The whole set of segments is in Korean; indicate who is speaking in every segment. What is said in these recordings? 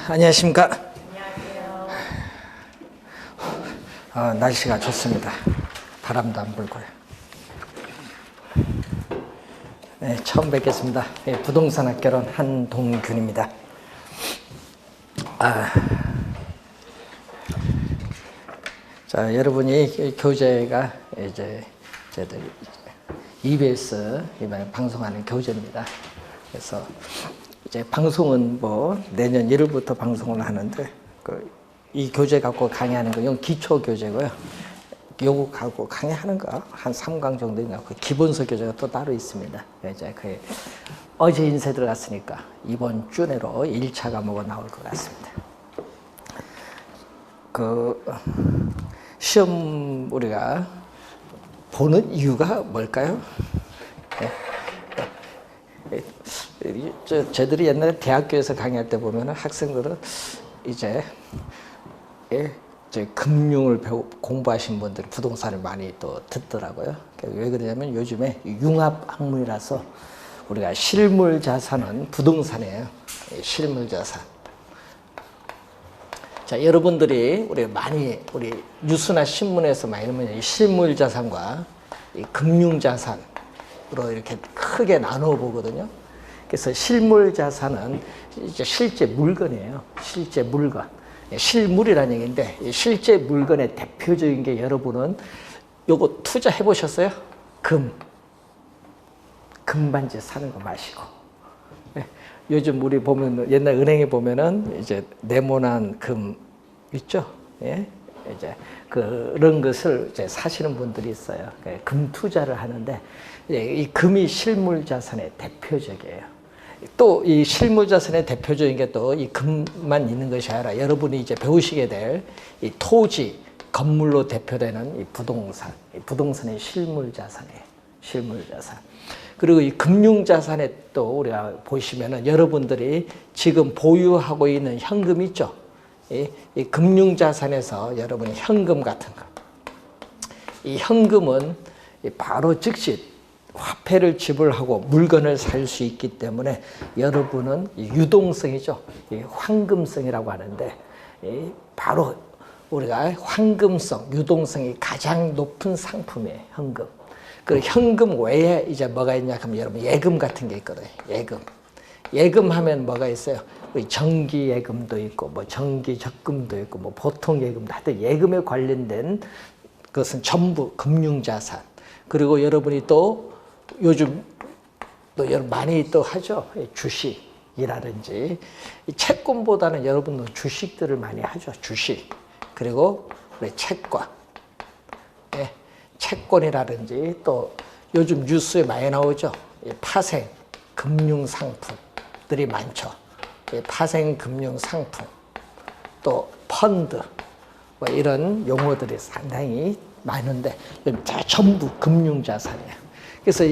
Speaker 1: 안녕하십니까.
Speaker 2: 안녕하세요.
Speaker 1: 날씨가 좋습니다. 바람도 안 불고요. 네, 처음 뵙겠습니다. 네, 부동산 학개론 한동균입니다. 자, 여러분이 교재가 이제 저희들 EBS 이번에 방송하는 교재입니다. 그래서 이제 방송은 뭐 내년 1월부터 방송을 하는데 이 교재 갖고 강의하는 거 이건 기초 교재고요. 요거 갖고 강의하는 거 한 3강 정도인가 그 기본서 교재가 또 따로 있습니다. 이제 그 어제 인쇄 들어갔으니까 이번 주 내로 1차 과목은 나올 것 같습니다. 그 시험 우리가 보는 이유가 뭘까요? 저희들이 옛날에 대학교에서 강의할 때 보면 학생들은 이제 금융을 공부하신 분들이 부동산을 많이 또 듣더라고요. 왜 그러냐면 요즘에 융합 학문이라서 우리가 실물 자산은 부동산이에요. 실물 자산. 자, 여러분들이 우리 뉴스나 신문에서 많이 보면 실물 자산과 이 금융 자산으로 이렇게 크게 나누어 보거든요. 그래서 실물 자산은 이제 실제 물건이에요. 실제 물건. 실물이라는 얘기인데 실제 물건의 대표적인 게 여러분은 요거 투자해 보셨어요? 금반지 사는 거 마시고. 요즘 우리 보면 옛날 은행에 보면은 이제 네모난 금 있죠? 예? 이제 그런 것을 이제 사시는 분들이 있어요. 금 투자를 하는데 이 금이 실물 자산의 대표적이에요. 또 이 실물 자산의 대표적인 게 또 이 금만 있는 것이 아니라 여러분이 이제 배우시게 될 이 토지, 건물로 대표되는 이 부동산, 이 부동산의 실물 자산이에요. 실물 자산. 그리고 이 금융 자산에 또 우리가 보시면은 여러분들이 지금 보유하고 있는 현금 있죠? 이 금융 자산에서 여러분이 현금 같은 거. 이 현금은 바로 즉시 화폐를 지불하고 물건을 살 수 있기 때문에 여러분은 유동성이죠. 황금성이라고 하는데 바로 우리가 황금성, 유동성이 가장 높은 상품이에요. 현금. 그 현금 외에 이제 뭐가 있냐 하면 여러분 예금 같은 게 있거든요. 예금 하면 뭐가 있어요? 우리 정기 예금도 있고 뭐 정기 적금도 있고 뭐 보통 예금도 하여튼 예금에 관련된 것은 전부 금융 자산. 그리고 여러분이 또 요즘 또 여러분 많이 또 하죠. 주식이라든지 채권보다는 여러분도 주식들을 많이 하죠. 주식. 그리고 우리 채권. 채권이라든지 또 요즘 뉴스에 많이 나오죠. 파생 금융 상품들이 많죠. 파생 금융 상품 또 펀드 뭐 이런 용어들이 상당히 많은데 전부 금융 자산이에요. 그래서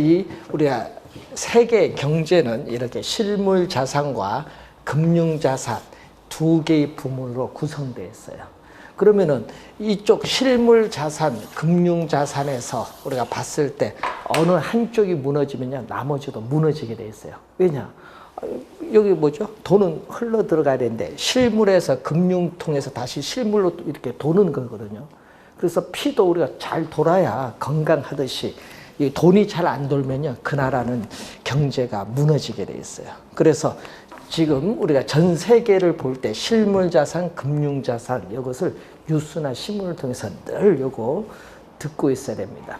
Speaker 1: 우리가 세계 경제는 이렇게 실물 자산과 금융 자산 두 개의 부문으로 구성되어 있어요. 그러면은 이쪽 실물 자산, 금융 자산에서 우리가 봤을 때 어느 한쪽이 무너지면요, 나머지도 무너지게 돼 있어요. 왜냐? 여기 뭐죠? 돈은 흘러 들어가야 되는데 실물에서 금융통에서 다시 실물로 이렇게 도는 거거든요. 그래서 피도 우리가 잘 돌아야 건강하듯이 이 돈이 잘 안 돌면요, 그 나라는 경제가 무너지게 돼 있어요. 그래서 지금 우리가 전 세계를 볼 때 실물 자산, 금융 자산 이것을 뉴스나 신문을 통해서 늘 요거 듣고 있어야 됩니다.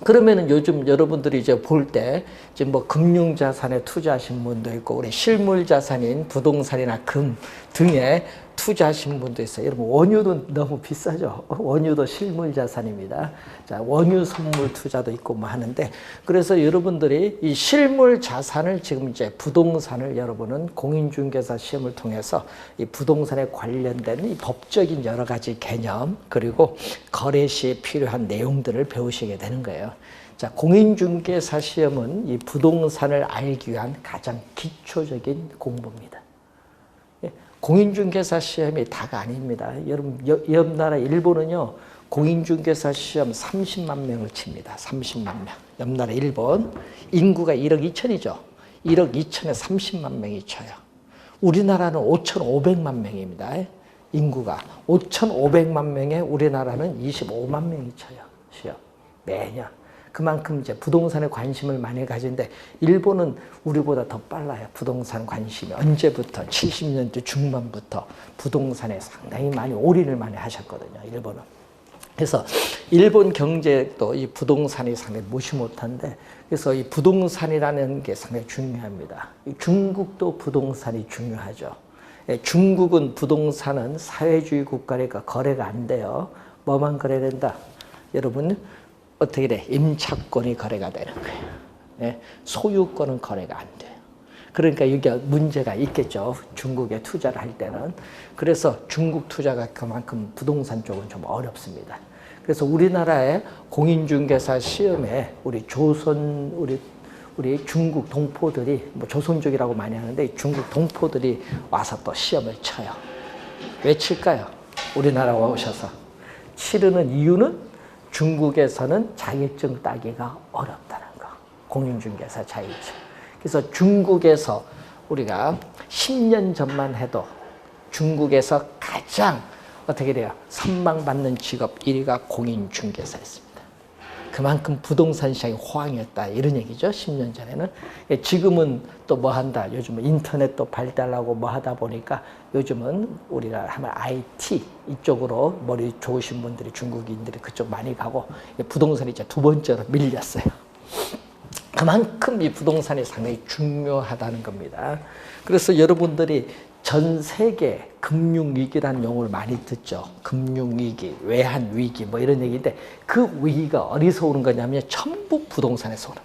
Speaker 1: 그러면은 요즘 여러분들이 이제 볼 때 지금 뭐 금융 자산에 투자하신 분도 있고 우리 실물 자산인 부동산이나 금 등에 투자하신 분도 있어요. 여러분 원유도 너무 비싸죠. 원유도 실물 자산입니다. 자, 원유 선물 투자도 있고 뭐 하는데 그래서 여러분들이 이 실물 자산을 지금 이제 부동산을 여러분은 공인중개사 시험을 통해서 이 부동산에 관련된 이 법적인 여러 가지 개념 그리고 거래 시에 필요한 내용들을 배우시게 되는 거예요. 자, 공인중개사 시험은 이 부동산을 알기 위한 가장 기초적인 공부입니다. 공인중개사 시험이 다가 아닙니다. 여러분, 옆 나라 일본은요, 공인중개사 시험 30만 명을 칩니다. 30만 명. 옆 나라 일본. 인구가 1억 2천이죠. 1억 2천에 30만 명이 쳐요. 우리나라는 5,500만 명입니다. 인구가 5,500만 명에 우리나라는 25만 명이 쳐요. 시험 매년. 그만큼 이제 부동산에 관심을 많이 가진데 일본은 우리보다 더 빨라요. 부동산 관심이 언제부터 70년대 중반부터 부동산에 상당히 많이 올인을 많이 하셨거든요. 일본은. 그래서 일본 경제도 이 부동산이 상당히 무시 못한데 그래서 이 부동산이라는 게 상당히 중요합니다. 중국도 부동산이 중요하죠. 중국은 부동산은 사회주의 국가니까 거래가 안 돼요. 뭐만 거래된다? 여러분 어떻게 돼? 임차권이 거래가 되는 거예요. 소유권은 거래가 안 돼요. 그러니까 이게 문제가 있겠죠. 중국에 투자를 할 때는. 그래서 중국 투자가 그만큼 부동산 쪽은 좀 어렵습니다. 그래서 우리나라의 공인중개사 시험에 우리 우리 중국 동포들이 뭐 조선족이라고 많이 하는데 중국 동포들이 와서 또 시험을 쳐요. 왜 칠까요? 우리나라에 오셔서. 치르는 이유는 중국에서는 자격증 따기가 어렵다는 거. 공인중개사 자격증. 그래서 중국에서 우리가 10년 전만 해도 중국에서 가장 어떻게 돼요? 선망받는 직업 1위가 공인중개사였습니다. 그만큼 부동산 시장이 호황이었다 이런 얘기죠. 10년 전에는. 지금은 또 뭐 한다. 요즘은 인터넷도 발달하고 뭐 하다 보니까 요즘은 우리가 하면 IT 이쪽으로 머리 좋으신 분들이 중국인들이 그쪽 많이 가고 부동산이 이제 두 번째로 밀렸어요. 그만큼 이 부동산이 상당히 중요하다는 겁니다. 그래서 여러분들이 전 세계 금융위기라는 용어를 많이 듣죠. 금융위기, 외환위기 뭐 이런 얘기인데 그 위기가 어디서 오는 거냐면 전부 부동산에서 오는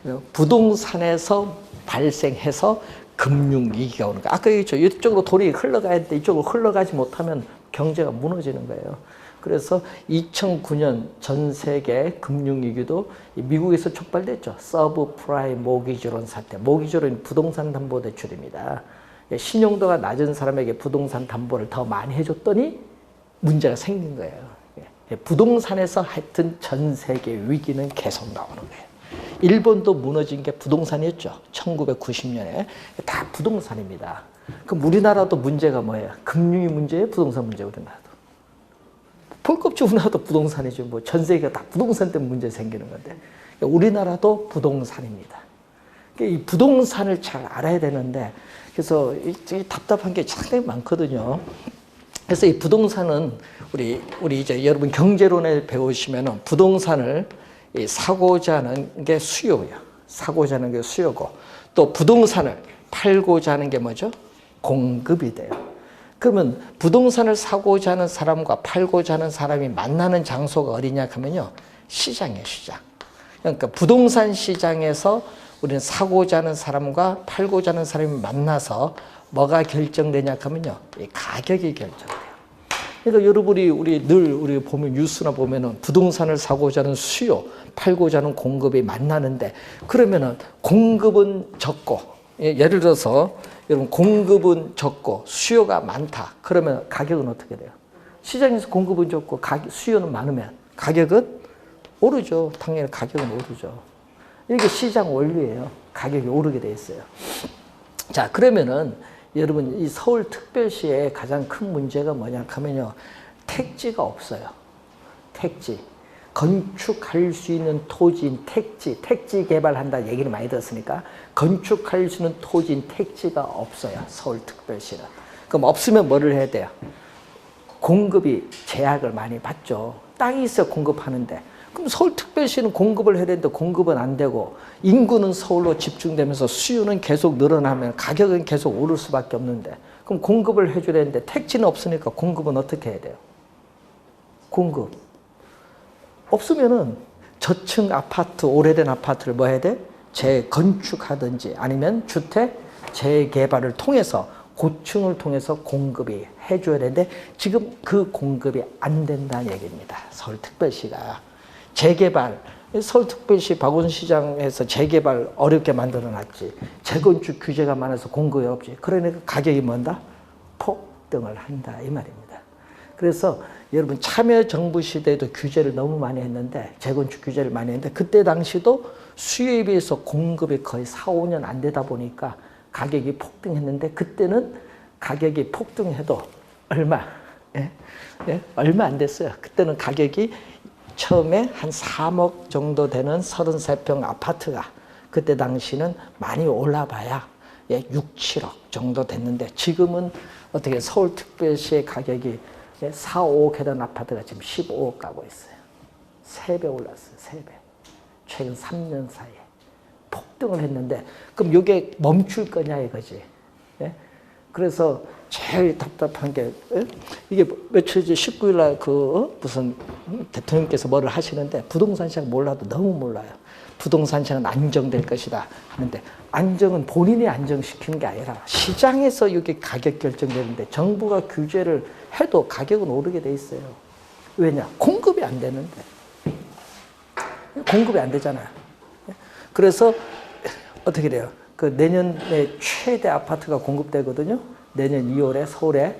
Speaker 1: 거예요. 부동산에서 발생해서 금융위기가 오는 거예요. 아까 얘기했죠. 이쪽으로 돈이 흘러가야 되는데 이쪽으로 흘러가지 못하면 경제가 무너지는 거예요. 그래서 2009년 전 세계 금융위기도 미국에서 촉발됐죠. 서브프라임 모기지론 사태. 모기지론은 부동산 담보 대출입니다. 신용도가 낮은 사람에게 부동산 담보를 더 많이 해줬더니 문제가 생긴 거예요. 부동산에서 하여튼 전 세계 위기는 계속 나오는 거예요. 일본도 무너진 게 부동산이었죠. 1990년에. 다 부동산입니다. 그럼 우리나라도 문제가 뭐예요? 금융이 문제예요? 부동산 문제예요? 우리나라도. 볼 것 없이 우리나라도 부동산이죠. 뭐 전 세계가 다 부동산 때문에 문제 생기는 건데. 우리나라도 부동산입니다. 이 부동산을 잘 알아야 되는데 그래서 이 답답한 게 상당히 많거든요. 그래서 이 부동산은 우리 이제 여러분 경제론을 배우시면은 부동산을 사고자 하는 게 수요예요. 사고자 하는 게 수요고 또 부동산을 팔고자 하는 게 뭐죠? 공급이 돼요. 그러면 부동산을 사고자 하는 사람과 팔고자 하는 사람이 만나는 장소가 어디냐 하면요. 시장이에요, 시장. 그러니까 부동산 시장에서 우리는 사고자 하는 사람과 팔고자 하는 사람이 만나서 뭐가 결정되냐 하면요. 이 가격이 결정돼요. 그러니까 여러분이 우리 보면 뉴스나 보면은 부동산을 사고자 하는 수요, 팔고자 하는 공급이 만나는데 그러면은 공급은 적고 예를 들어서 여러분 공급은 적고 수요가 많다. 그러면 가격은 어떻게 돼요? 시장에서 공급은 적고 수요는 많으면 가격은 오르죠. 당연히 가격은 오르죠. 이게 시장 원리예요. 가격이 오르게 돼 있어요. 자, 그러면은 여러분 이 서울특별시의 가장 큰 문제가 뭐냐 하면요. 택지가 없어요. 택지. 건축할 수 있는 토지인 택지 개발한다 얘기를 많이 들었으니까 건축할 수 있는 토지인 택지가 없어요. 서울특별시는. 그럼 없으면 뭐를 해야 돼요? 공급이 제약을 많이 받죠. 땅이 있어 공급하는데 그럼 서울특별시는 공급을 해야 되는데 공급은 안 되고 인구는 서울로 집중되면서 수요는 계속 늘어나면 가격은 계속 오를 수밖에 없는데 그럼 공급을 해줘야 되는데 택지는 없으니까 공급은 어떻게 해야 돼요? 공급. 없으면은 저층 아파트, 오래된 아파트를 뭐 해야 돼? 재건축하든지 아니면 주택 재개발을 통해서 고층을 통해서 공급이 해줘야 되는데 지금 그 공급이 안 된다는 얘기입니다. 서울특별시가. 재개발, 서울특별시 박원시장에서 재개발 어렵게 만들어놨지. 재건축 규제가 많아서 공급이 없지. 그러니까 가격이 뭔다? 폭등을 한다 이 말입니다. 그래서 여러분 참여정부 시대에도 규제를 너무 많이 했는데 재건축 규제를 많이 했는데 그때 당시도 수요에 비해서 공급이 거의 4, 5년 안 되다 보니까 가격이 폭등했는데 그때는 가격이 폭등해도 얼마? 예? 예? 얼마 안 됐어요. 그때는 가격이 처음에 한 3억 정도 되는 33평 아파트가 그때 당시는 많이 올라봐야 6, 7억 정도 됐는데 지금은 어떻게 서울특별시의 가격이 4, 5억 하던 아파트가 지금 15억 가고 있어요. 3배 올랐어요. 3배. 최근 3년 사이에. 폭등을 했는데 그럼 이게 멈출 거냐 이거지. 예? 그래서 제일 답답한 게 이게 며칠 전 19일 날 무슨 대통령께서 뭐를 하시는데 부동산 시장 몰라도 너무 몰라요. 부동산 시장은 안정될 것이다 하는데 안정은 본인이 안정시키는 게 아니라 시장에서 이게 가격 결정되는데 정부가 규제를 해도 가격은 오르게 돼 있어요. 왜냐? 공급이 안 되는데. 공급이 안 되잖아요. 그래서 어떻게 돼요? 그 내년에 최대 아파트가 공급되거든요. 내년 2월에 서울에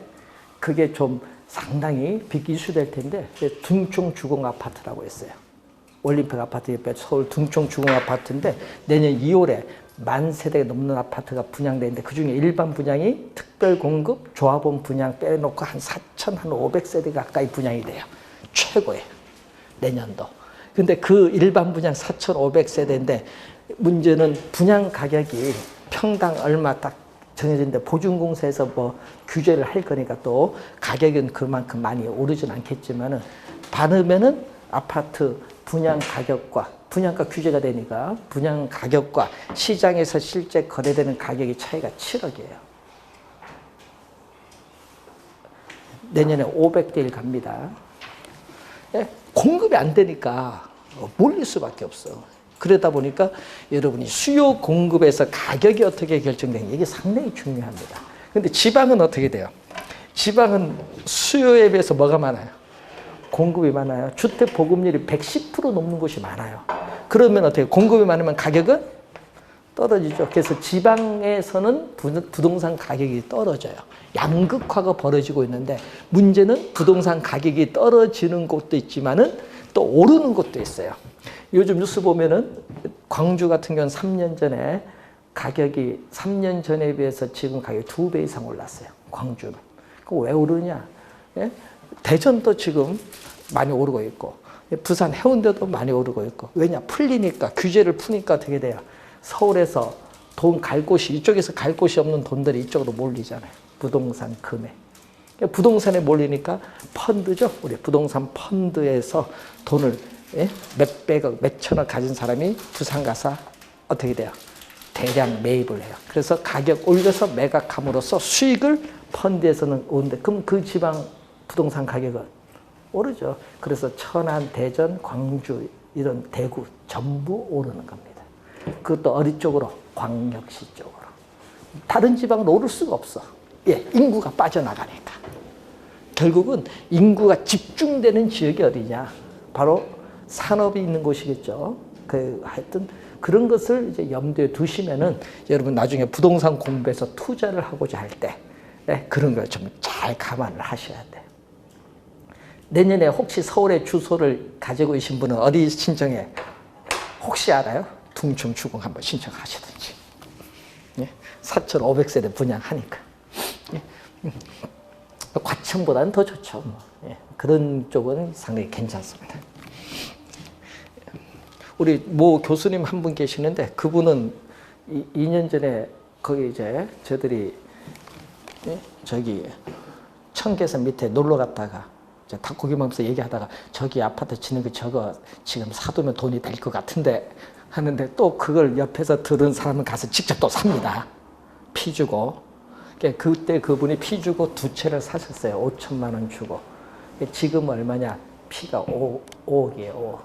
Speaker 1: 그게 좀 상당히 빅 이슈 될 텐데 둥총 주공 아파트라고 했어요. 올림픽 아파트 옆에 서울 둥총 주공 아파트인데 내년 2월에 10,000세대가 넘는 아파트가 분양되는데 그중에 일반 분양이 특별 공급, 조합원 분양 빼놓고 한 4,500세대 가까이 분양이 돼요. 최고예요. 내년도. 근데 그 일반 분양 4,500세대인데 문제는 분양 가격이 평당 얼마 딱 정해진데 보증공사에서 뭐 규제를 할 거니까 또 가격은 그만큼 많이 오르진 않겠지만은 받으면은 아파트 분양 가격과 분양가 규제가 되니까 분양 가격과 시장에서 실제 거래되는 가격의 차이가 7억이에요. 내년에 500대 1 갑니다. 공급이 안 되니까 몰릴 수밖에 없어. 그러다 보니까 여러분이 수요 공급에서 가격이 어떻게 결정되는지 이게 상당히 중요합니다. 근데 지방은 어떻게 돼요? 지방은 수요에 비해서 뭐가 많아요? 공급이 많아요. 주택 보급률이 110% 넘는 곳이 많아요. 그러면 어떻게 공급이 많으면 가격은 떨어지죠. 그래서 지방에서는 부동산 가격이 떨어져요. 양극화가 벌어지고 있는데 문제는 부동산 가격이 떨어지는 곳도 있지만은 또 오르는 곳도 있어요. 요즘 뉴스 보면은 광주 같은 경우는 3년 전에 가격이 3년 전에 비해서 지금 가격이 2배 이상 올랐어요. 광주는. 그거 왜 오르냐? 예? 대전도 지금 많이 오르고 있고 부산 해운대도 많이 오르고 있고 왜냐? 풀리니까 규제를 푸니까 어떻게 돼요? 서울에서 돈 갈 곳이 이쪽에서 갈 곳이 없는 돈들이 이쪽으로 몰리잖아요. 부동산 금액. 부동산에 몰리니까 펀드죠. 우리 부동산 펀드에서 돈을 몇백억, 몇천억 가진 사람이 부산 가서 어떻게 돼요? 대량 매입을 해요. 그래서 가격 올려서 매각함으로써 수익을 펀드에서는 오는데 그럼 그 지방 부동산 가격은 오르죠. 그래서 천안, 대전, 광주 이런 대구 전부 오르는 겁니다. 그것도 어디 쪽으로? 광역시 쪽으로. 다른 지방은 오를 수가 없어. 인구가 빠져나가니까. 결국은 인구가 집중되는 지역이 어디냐? 바로 산업이 있는 곳이겠죠. 하여튼 그런 것을 이제 염두에 두시면은 여러분 나중에 부동산 공부해서 투자를 하고자 할 때 그런 걸 좀 잘 감안을 하셔야 돼요. 내년에 혹시 서울에 주소를 가지고 계신 분은 어디 신청해? 혹시 알아요? 둥총 주공 한번 신청하시든지. 4,500세대 분양하니까. 과천보다는 더 좋죠. 그런 쪽은 상당히 괜찮습니다. 우리 모 교수님 한 분 계시는데 그분은 2년 전에 거기 이제 저들이 저기 청계산 밑에 놀러 갔다가 이제 닭고기 먹으면서 얘기하다가 저기 아파트 짓는 거 저거 지금 사두면 돈이 될 것 같은데 하는데 또 그걸 옆에서 들은 사람은 가서 직접 또 삽니다. 피 주고. 그때 그분이 피 주고 2채를 사셨어요. 5천만 원 주고. 지금 얼마냐? 피가 5억이에요. 5억.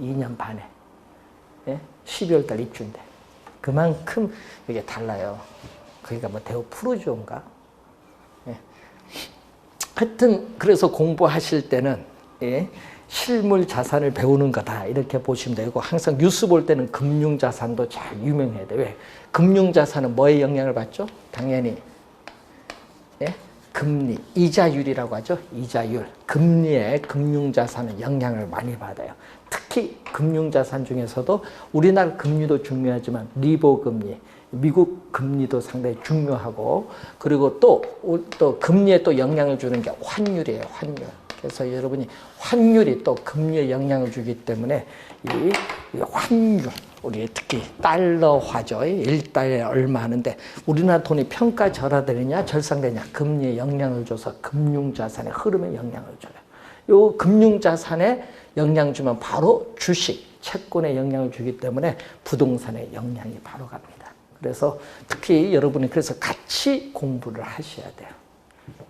Speaker 1: 2년 반에. 12월 달 입주인데. 그만큼 이게 달라요. 그러니까 뭐 대우 프로지오인가? 하여튼 그래서 공부하실 때는 실물 자산을 배우는 거다 이렇게 보시면 되고 항상 뉴스 볼 때는 금융 자산도 잘 유명해야 돼요. 왜? 금융 자산은 뭐에 영향을 받죠? 당연히 금리, 이자율이라고 하죠. 이자율. 금리에 금융 자산은 영향을 많이 받아요. 특히 금융 자산 중에서도 우리나라 금리도 중요하지만 리보 금리, 미국 금리도 상당히 중요하고, 그리고 또 금리에 또 영향을 주는 게 환율이에요, 환율. 그래서 여러분이 환율이 또 금리에 영향을 주기 때문에 이 환율, 우리 특히 달러화죠. 1달러에 얼마 하는데 우리나라 돈이 평가절하되느냐 절상되느냐, 금리에 영향을 줘서 금융자산의 흐름에 영향을 줘요. 요 금융자산에 영향 주면 바로 주식, 채권에 영향을 주기 때문에 부동산에 영향이 바로 갑니다. 그래서 특히 여러분이 그래서 같이 공부를 하셔야 돼요.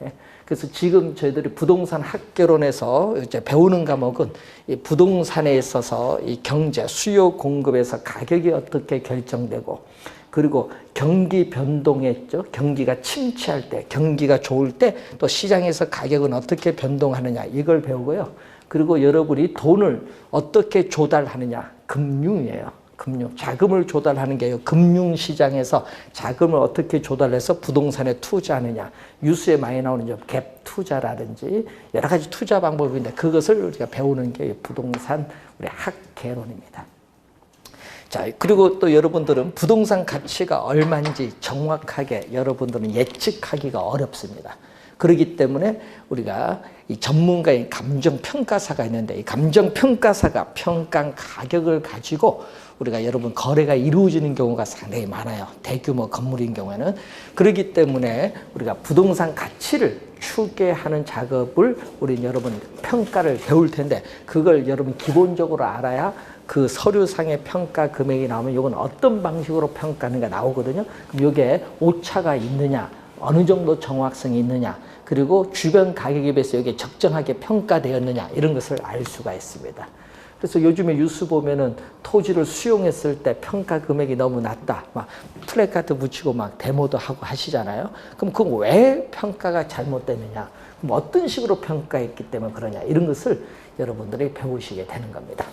Speaker 1: 예? 그래서 지금 저희들이 부동산 학개론에서 이제 배우는 과목은 이 부동산에 있어서 이 경제, 수요 공급에서 가격이 어떻게 결정되고, 그리고 경기 변동했죠. 경기가 침체할 때, 경기가 좋을 때 또 시장에서 가격은 어떻게 변동하느냐, 이걸 배우고요. 그리고 여러분이 돈을 어떻게 조달하느냐, 금융이에요. 금융, 자금을 조달하는 게 금융시장에서 자금을 어떻게 조달해서 부동산에 투자하느냐, 뉴스에 많이 나오는 갭 투자라든지 여러 가지 투자 방법인데 그것을 우리가 배우는 게 부동산 우리 학개론입니다. 자, 그리고 또 여러분들은 부동산 가치가 얼마인지 정확하게 여러분들은 예측하기가 어렵습니다. 그렇기 때문에 우리가 이 전문가의 감정평가사가 있는데, 이 감정평가사가 평가한 가격을 가지고 우리가 여러분 거래가 이루어지는 경우가 상당히 많아요. 대규모 건물인 경우에는. 그렇기 때문에 우리가 부동산 가치를 추계하는 작업을 우리 여러분 평가를 배울 텐데, 그걸 여러분 기본적으로 알아야 그 서류상의 평가 금액이 나오면 이건 어떤 방식으로 평가하는가 나오거든요. 그럼 이게 오차가 있느냐, 어느 정도 정확성이 있느냐, 그리고 주변 가격에 비해서 이게 적정하게 평가되었느냐, 이런 것을 알 수가 있습니다. 그래서 요즘에 뉴스 보면은 토지를 수용했을 때 평가 금액이 너무 낮다, 막 플래카드 붙이고 막 데모도 하고 하시잖아요. 그럼 그건 왜 평가가 잘못됐느냐, 그럼 어떤 식으로 평가했기 때문에 그러냐, 이런 것을 여러분들이 배우시게 되는 겁니다.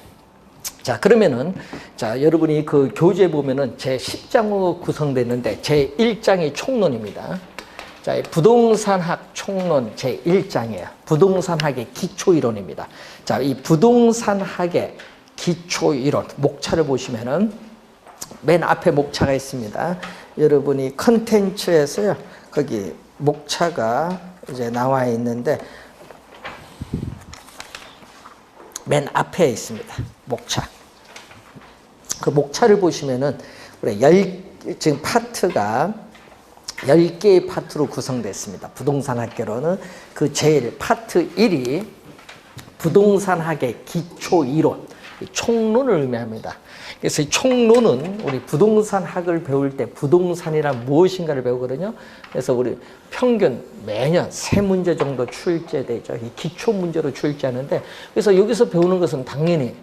Speaker 1: 자, 그러면은, 자, 여러분이 그 교재 보면은 제 10장으로 구성됐는데 제 1장이 총론입니다. 자, 부동산학 총론 제 1장이에요. 부동산학의 기초이론입니다. 자, 이 부동산학의 기초이론, 목차를 보시면은 맨 앞에 목차가 있습니다. 여러분이 컨텐츠에서요, 거기 목차가 이제 나와 있는데 맨 앞에 있습니다. 목차. 그 목차를 보시면은 우리 지금 파트가 10개의 파트로 구성됐습니다. 부동산학개론은 그 제일 파트 1이 부동산학의 기초이론, 총론을 의미합니다. 그래서 이 총론은 우리 부동산학을 배울 때 부동산이란 무엇인가를 배우거든요. 그래서 우리 평균 매년 3문제 정도 출제되죠. 이 기초 문제로 출제하는데, 그래서 여기서 배우는 것은 당연히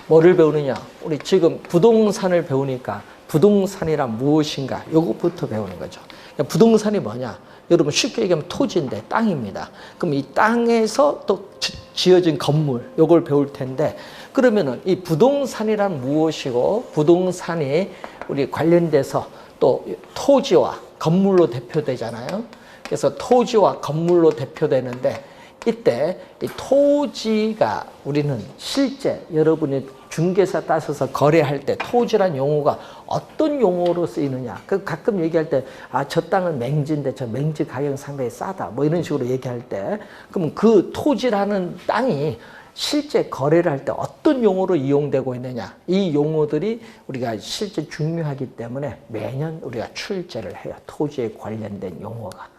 Speaker 1: 뭐를 배우느냐, 우리 지금 부동산을 배우니까 부동산이란 무엇인가, 요것부터 배우는 거죠. 부동산이 뭐냐? 여러분 쉽게 얘기하면 토지인데 땅입니다. 그럼 이 땅에서 또 지어진 건물, 요걸 배울 텐데, 그러면은 이 부동산이란 무엇이고, 부동산이 우리 관련돼서 또 토지와 건물로 대표되잖아요. 그래서 토지와 건물로 대표되는데, 이때 이 토지가 우리는 실제 여러분이 중개사 따서서 거래할 때 토지란 용어가 어떤 용어로 쓰이느냐. 그 가끔 얘기할 때, 아, 저 땅은 맹지인데 저 맹지 가격은 상당히 싸다, 뭐 이런 식으로 얘기할 때, 그러면 그 토지라는 땅이 실제 거래를 할 때 어떤 용어로 이용되고 있느냐, 이 용어들이 우리가 실제 중요하기 때문에 매년 우리가 출제를 해요. 토지에 관련된 용어가.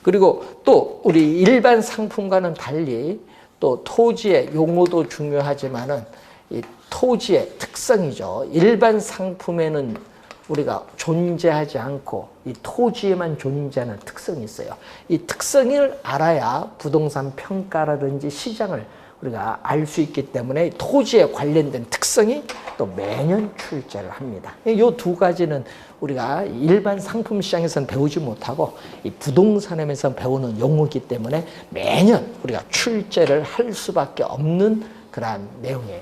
Speaker 1: 그리고 또 우리 일반 상품과는 달리 또 토지의 용어도 중요하지만은 이 토지의 특성이죠. 일반 상품에는 우리가 존재하지 않고 이 토지에만 존재하는 특성이 있어요. 이 특성을 알아야 부동산 평가라든지 시장을 우리가 알 수 있기 때문에 토지에 관련된 특성이 또 매년 출제를 합니다. 이 두 가지는 우리가 일반 상품 시장에서는 배우지 못하고 이 부동산에서 배우는 용어이기 때문에 매년 우리가 출제를 할 수밖에 없는 그러한 내용이에요.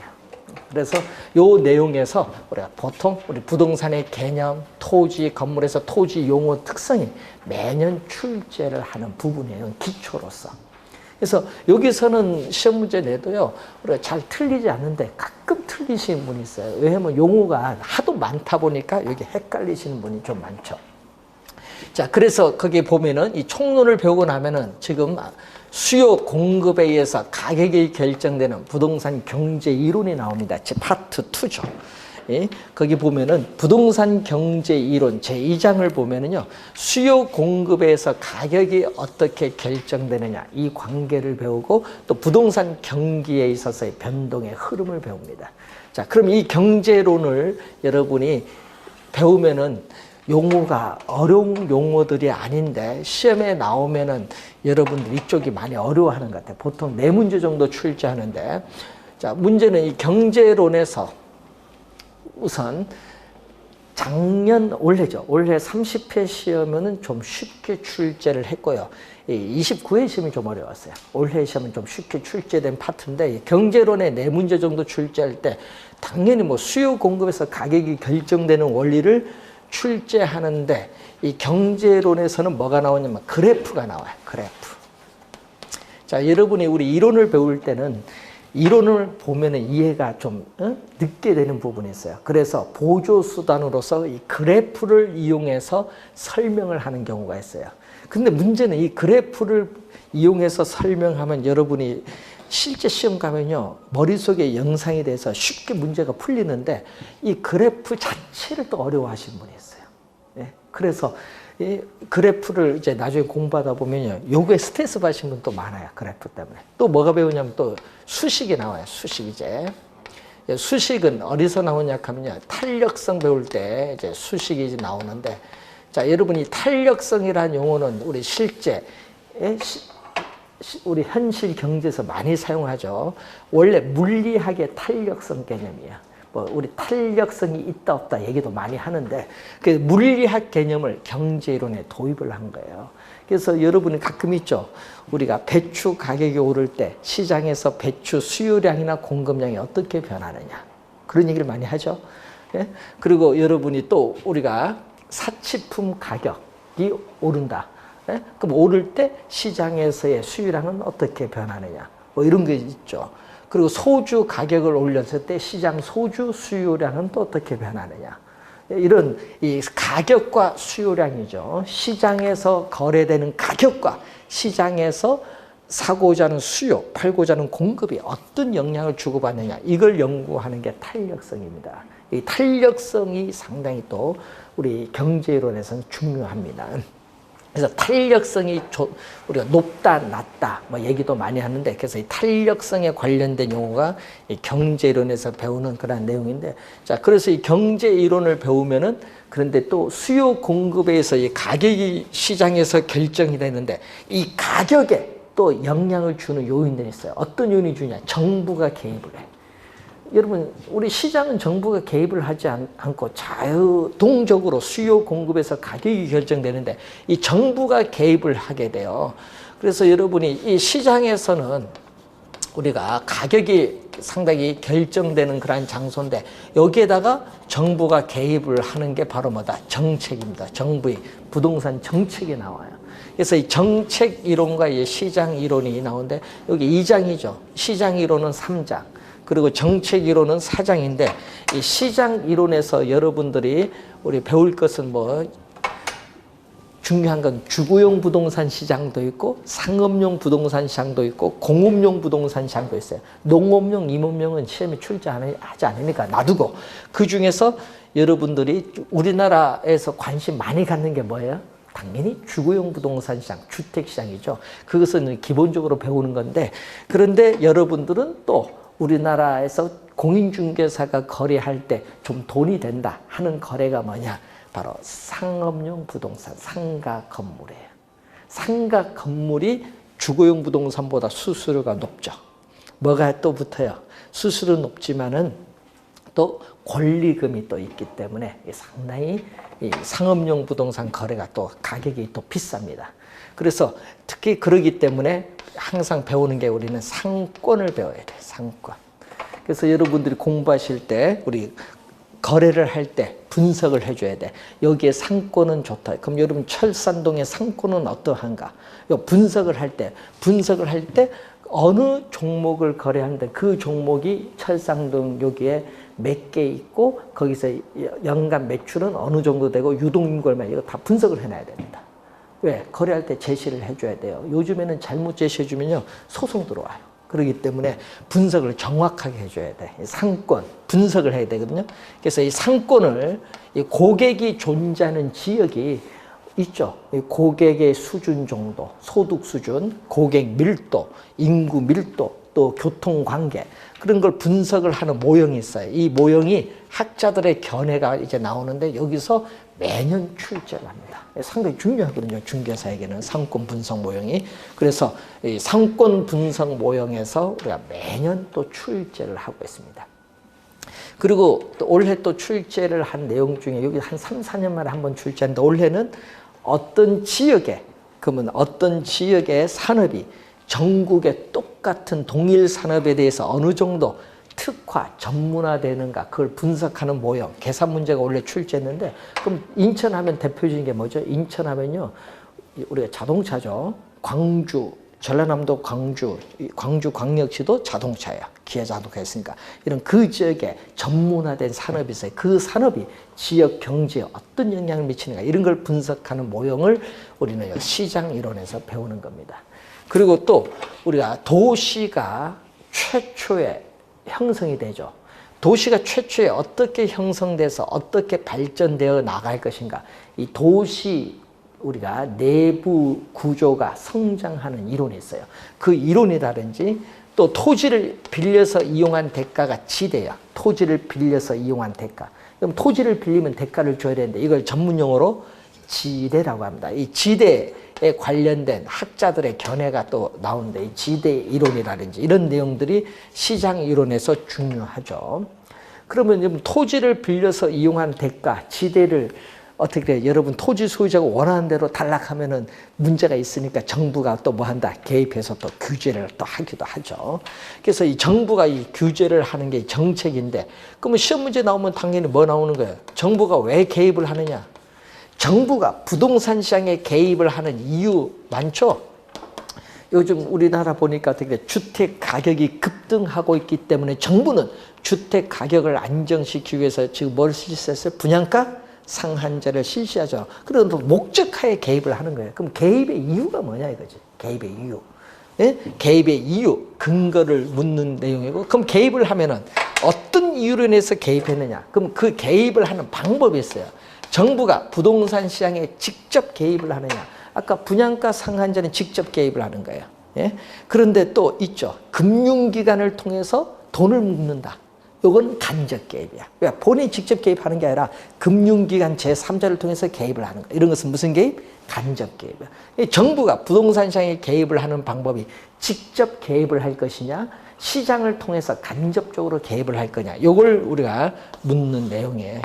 Speaker 1: 그래서 요 내용에서 우리가 보통 우리 부동산의 개념, 토지, 건물에서 토지 용어 특성이 매년 출제를 하는 부분이에요. 기초로서. 그래서 여기서는 시험 문제 내도요, 우리가 잘 틀리지 않는데 가끔 틀리시는 분이 있어요. 왜냐하면 용어가 하도 많다 보니까 여기 헷갈리시는 분이 좀 많죠. 자, 그래서 거기 보면은 이 총론을 배우고 나면은 지금 수요 공급에 의해서 가격이 결정되는 부동산 경제 이론이 나옵니다. 파트 2죠. 예? 거기 보면은 부동산 경제 이론 제2장을 보면은요, 수요 공급에서 가격이 어떻게 결정되느냐, 이 관계를 배우고 또 부동산 경기에 있어서의 변동의 흐름을 배웁니다. 자, 그럼 이 경제론을 여러분이 배우면은 용어가 어려운 용어들이 아닌데 시험에 나오면은 여러분들 이쪽이 많이 어려워하는 것 같아요. 보통 4문제 정도 출제하는데, 자, 문제는 이 경제론에서 우선 올해죠. 올해 30회 시험은 좀 쉽게 출제를 했고요. 29회 시험이 좀 어려웠어요. 올해 시험은 좀 쉽게 출제된 파트인데, 경제론에 4문제 정도 출제할 때 당연히 뭐 수요 공급에서 가격이 결정되는 원리를 출제하는데, 이 경제론에서는 뭐가 나오냐면 그래프가 나와요. 그래프. 자, 여러분이 우리 이론을 배울 때는 이론을 보면은 이해가 좀 늦게 되는 부분이 있어요. 그래서 보조 수단으로서 이 그래프를 이용해서 설명을 하는 경우가 있어요. 근데 문제는 이 그래프를 이용해서 설명하면 여러분이 실제 시험 가면요, 머릿속에 영상이 돼서 쉽게 문제가 풀리는데 이 그래프 자체를 또 어려워하시는 분이 있어요. 예? 그래서 이 그래프를 이제 나중에 공부하다 보면요, 요거에 스트레스 받으신 분도 많아요. 그래프 때문에. 또 뭐가 배우냐면 또 수식이 나와요. 수식 이제. 수식은 어디서 나오냐 하면요, 탄력성 배울 때 이제 수식이 이제 나오는데, 자, 여러분이 탄력성이라는 용어는 우리 실제 우리 현실 경제에서 많이 사용하죠. 원래 물리학의 탄력성 개념이야. 뭐 우리 탄력성이 있다 없다 얘기도 많이 하는데, 그 물리학 개념을 경제이론에 도입을 한 거예요. 그래서 여러분이 가끔 있죠. 우리가 배추 가격이 오를 때 시장에서 배추 수요량이나 공급량이 어떻게 변하느냐, 그런 얘기를 많이 하죠. 예? 그리고 여러분이 또 우리가 사치품 가격이 오른다. 예? 그럼 오를 때 시장에서의 수요량은 어떻게 변하느냐, 뭐 이런 게 있죠. 그리고 소주 가격을 올렸을 때 시장 소주 수요량은 또 어떻게 변하느냐. 이런 이 가격과 수요량이죠. 시장에서 거래되는 가격과 시장에서 사고자 하는 수요, 팔고자 하는 공급이 어떤 영향을 주고받느냐, 이걸 연구하는 게 탄력성입니다. 이 탄력성이 상당히 또 우리 경제이론에서는 중요합니다. 그래서 탄력성이 우리가 높다, 낮다, 뭐 얘기도 많이 하는데, 그래서 이 탄력성에 관련된 용어가 이 경제이론에서 배우는 그런 내용인데, 자, 그래서 이 경제이론을 배우면은, 그런데 또 수요 공급에 의해서 이 가격이 시장에서 결정이 되는데, 이 가격에 또 영향을 주는 요인들이 있어요. 어떤 요인이 주냐? 정부가 개입을 해. 여러분, 우리 시장은 정부가 개입을 하지 않고 자유동적으로 수요 공급에서 가격이 결정되는데, 이 정부가 개입을 하게 돼요. 그래서 여러분이 이 시장에서는 우리가 가격이 상당히 결정되는 그런 장소인데, 여기에다가 정부가 개입을 하는 게 바로 뭐다? 정책입니다. 정부의 부동산 정책이 나와요. 그래서 이 정책 이론과 이 시장 이론이 나오는데, 여기 2장이죠. 시장 이론은 3장. 그리고 정책 이론은 4장인데, 이 시장 이론에서 여러분들이 우리 배울 것은 뭐 중요한 건 주거용 부동산 시장도 있고 상업용 부동산 시장도 있고 공업용 부동산 시장도 있어요. 농업용, 임업용은 시험에 출제하지 않으니까 놔두고, 그 중에서 여러분들이 우리나라에서 관심 많이 갖는 게 뭐예요? 당연히 주거용 부동산 시장, 주택시장이죠. 그것은 기본적으로 배우는 건데, 그런데 여러분들은 또 우리나라에서 공인중개사가 거래할 때 좀 돈이 된다 하는 거래가 뭐냐? 바로 상업용 부동산, 상가 건물이에요. 상가 건물이 주거용 부동산보다 수수료가 높죠. 뭐가 또 붙어요? 수수료 높지만은 또 권리금이 또 있기 때문에 상당히 이 상업용 부동산 거래가 또 가격이 또 비쌉니다. 그래서 특히 그러기 때문에 항상 배우는 게, 우리는 상권을 배워야 돼요. 상권. 그래서 여러분들이 공부하실 때 우리 거래를 할 때 분석을 해줘야 돼. 여기에 상권은 좋다. 그럼 여러분 철산동의 상권은 어떠한가? 분석을 할 때 어느 종목을 거래하는데 그 종목이 철산동 여기에 몇 개 있고 거기서 연간 매출은 어느 정도 되고 유동인구 얼마, 이거 다 분석을 해놔야 됩니다. 왜? 거래할 때 제시를 해줘야 돼요. 요즘에는 잘못 제시해주면요 소송 들어와요. 그렇기 때문에 분석을 정확하게 해줘야 돼. 상권 분석을 해야 되거든요. 그래서 이 상권을, 이 고객이 존재하는 지역이 있죠. 고객의 수준 정도, 소득 수준, 고객 밀도, 인구 밀도, 또 교통 관계, 그런 걸 분석을 하는 모형이 있어요. 이 모형이 학자들의 견해가 이제 나오는데 여기서 매년 출제를 합니다. 상당히 중요하거든요. 중개사에게는 상권 분석 모형이. 그래서 이 상권 분석 모형에서 우리가 매년 또 출제를 하고 있습니다. 그리고 또 올해 또 출제를 한 내용 중에 여기 한 3, 4년 만에 한번 출제하는데 올해는 어떤 지역에, 그러면 어떤 지역의 산업이 전국의 똑같은 동일 산업에 대해서 어느 정도 특화, 전문화되는가, 그걸 분석하는 모형, 계산 문제가 원래 출제했는데, 그럼 인천하면 대표적인 게 뭐죠? 인천하면요, 우리가 자동차죠. 광주, 전라남도 광주광역시도 자동차예요. 기아 자동차 있으니까. 이런 그 지역에 전문화된 산업이 있어요. 그 산업이 지역 경제에 어떤 영향을 미치는가, 이런 걸 분석하는 모형을 우리는 시장 이론에서 배우는 겁니다. 그리고 또 우리가 도시가 최초에 형성이 되죠. 도시가 최초에 어떻게 형성돼서 어떻게 발전되어 나갈 것인가. 이 도시 우리가 내부 구조가 성장하는 이론이 있어요. 그 이론이라든지 또 토지를 빌려서 이용한 대가가 지대야. 토지를 빌려서 이용한 대가. 그럼 토지를 빌리면 대가를 줘야 되는데 이걸 전문용어로 지대라고 합니다. 이 지대에 관련된 학자들의 견해가 또 나오는데 이 지대 이론이라든지 이런 내용들이 시장 이론에서 중요하죠. 그러면 토지를 빌려서 이용한 대가, 지대를 어떻게 해요? 여러분 토지 소유자가 원하는 대로 단락하면은 문제가 있으니까 정부가 또 뭐 한다? 개입해서 또 규제를 또 하기도 하죠. 그래서 이 정부가 이 규제를 하는 게 정책인데, 그러면 시험 문제 나오면 당연히 뭐 나오는 거예요? 정부가 왜 개입을 하느냐? 정부가 부동산 시장에 개입을 하는 이유 많죠? 요즘 우리나라 보니까 어떻게 주택 가격이 급등하고 있기 때문에 정부는 주택 가격을 안정시키기 위해서 지금 뭘 실시했어요? 분양가 상한제를 실시하죠. 그런 목적하에 개입을 하는 거예요. 그럼 개입의 이유가 뭐냐 이거지. 개입의 이유. 예? 개입의 이유, 근거를 묻는 내용이고, 그럼 개입을 하면은 어떤 이유로 인해서 개입했느냐? 그럼 그 개입을 하는 방법이 있어요. 정부가 부동산 시장에 직접 개입을 하느냐? 아까 분양가 상한제는 직접 개입을 하는 거예요. 예? 그런데 또 있죠. 금융기관을 통해서 돈을 묶는다. 이건 간접 개입이야. 왜? 본인이 직접 개입하는 게 아니라 금융기관 제3자를 통해서 개입을 하는 거야. 이런 것은 무슨 개입? 간접 개입이야. 정부가 부동산 시장에 개입을 하는 방법이 직접 개입을 할 것이냐, 시장을 통해서 간접적으로 개입을 할 거냐, 이걸 우리가 묻는 내용이에요.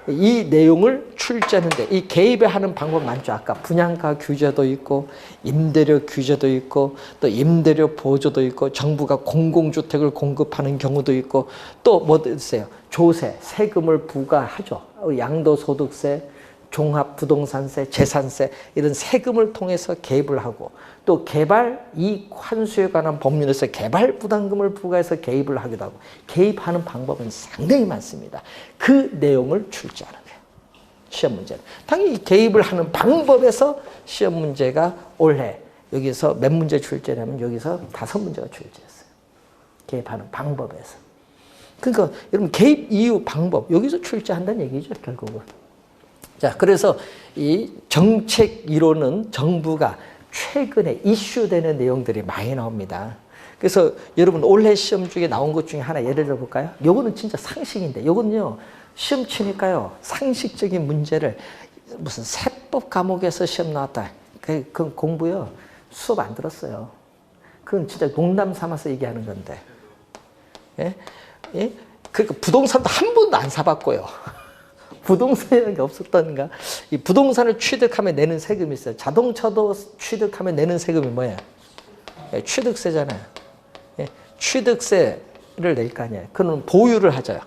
Speaker 1: 이 내용을 출제하는데 이 개입을 하는 방법 많죠. 아까 분양가 규제도 있고 임대료 규제도 있고 또 임대료 보조도 있고 정부가 공공주택을 공급하는 경우도 있고 또 뭐 있어요? 조세, 세금을 부과하죠. 양도소득세, 종합부동산세, 재산세, 이런 세금을 통해서 개입을 하고 또 개발 이익 환수에 관한 법률에서 개발 부담금을 부과해서 개입을 하기도 하고, 개입하는 방법은 상당히 많습니다. 그 내용을 출제하는 거예요. 시험 문제는. 당연히 개입을 하는 방법에서 시험 문제가 올해 여기서 몇 문제 출제냐면 여기서 5문제가 출제했어요. 개입하는 방법에서. 그러니까 여러분 개입 이유 방법 여기서 출제한다는 얘기죠, 결국은. 자, 그래서 이 정책 이론은 정부가 최근에 이슈되는 내용들이 많이 나옵니다. 그래서 여러분 올해 시험 중에 나온 것 중에 하나 예를 들어 볼까요? 요거는 진짜 상식인데, 요거는요 시험 치니까요 상식적인 문제를 무슨 세법 과목에서 시험 나왔다. 그건 공부요 수업 안 들었어요. 그건 진짜 농담 삼아서 얘기하는 건데. 예? 예? 그러니까 부동산도 한 번도 안 사봤고요. 부동산이라는 게 없었던가? 이 부동산을 취득하면 내는 세금이 있어요. 자동차도 취득하면 내는 세금이 뭐예요? 예, 취득세잖아요. 예, 취득세를 낼 거 아니에요. 그건 보유를 하죠.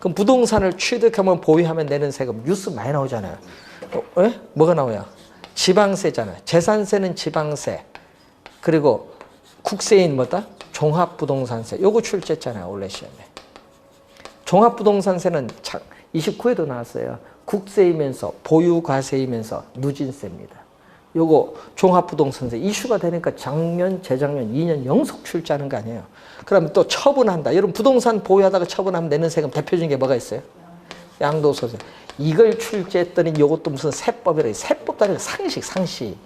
Speaker 1: 그럼 부동산을 취득하면 보유하면 내는 세금 뉴스 많이 나오잖아요. 왜? 뭐가 나와요? 지방세잖아요. 재산세는 지방세. 그리고 국세인 뭐다? 종합부동산세. 요거 출제했잖아요. 원래 시험에. 종합부동산세는 29회도 나왔어요. 국세이면서 보유과세이면서 누진세입니다. 요거 종합부동산세 이슈가 되니까 작년, 재작년, 2년 연속 출제하는 거 아니에요. 그러면 또 처분한다. 여러분 부동산 보유하다가 처분하면 내는 세금 대표적인 게 뭐가 있어요? 양도소득. 이걸 출제했더니 요것도 무슨 세법이래. 세법도 아니고 상식.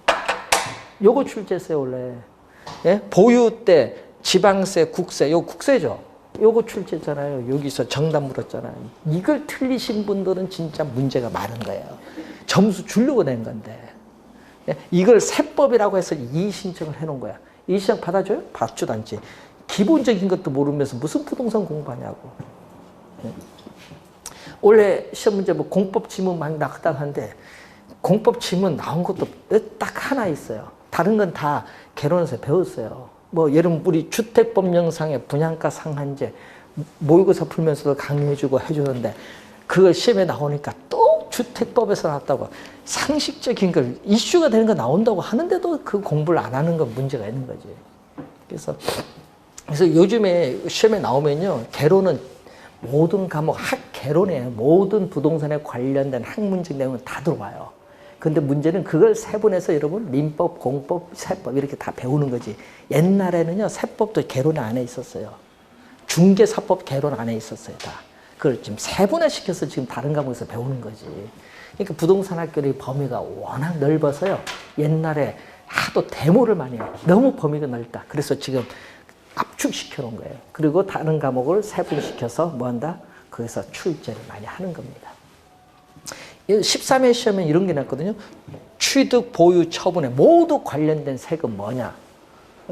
Speaker 1: 요거 출제했어요 원래. 예? 보유 때 지방세, 국세, 요 국세죠. 요거 출제했잖아요. 여기서 정답 물었잖아요. 이걸 틀리신 분들은 진짜 문제가 많은 거예요. 점수 주려고 낸 건데. 이걸 세법이라고 해서 이의신청을 해놓은 거야. 이의신청 받아줘요? 받지도 않지. 기본적인 것도 모르면서 무슨 부동산 공부하냐고. 원래 시험 문제 뭐 공법 지문 막 낙담한데 공법 지문 나온 것도 딱 하나 있어요. 다른 건 다 개론에서 배웠어요. 뭐 예를 우리 주택법령상의 분양가 상한제 모의고사 풀면서도 강의해주고 해주는데 그거 시험에 나오니까 또 주택법에서 나왔다고 상식적인 걸 이슈가 되는 거 나온다고 하는데도 그 공부를 안 하는 건 문제가 있는 거지. 그래서 요즘에 시험에 나오면요 개론은 모든 과목 학개론에 모든 부동산에 관련된 학문적 내용은 다 들어와요. 근데 문제는 그걸 세분해서 여러분 민법, 공법, 세법 이렇게 다 배우는 거지. 옛날에는요 세법도 개론 안에 있었어요. 중개사법 개론 안에 있었어요 다. 그걸 지금 세분화시켜서 지금 다른 과목에서 배우는 거지. 그러니까 부동산 학교의 범위가 워낙 넓어서요. 옛날에 하도 데모를 많이 해요. 너무 범위가 넓다. 그래서 지금 압축시켜 놓은 거예요. 그리고 다른 과목을 세분시켜서 뭐 한다? 거기서 출제를 많이 하는 겁니다. 13회 시험에 이런 게 났거든요. 취득, 보유, 처분에 모두 관련된 세금 뭐냐?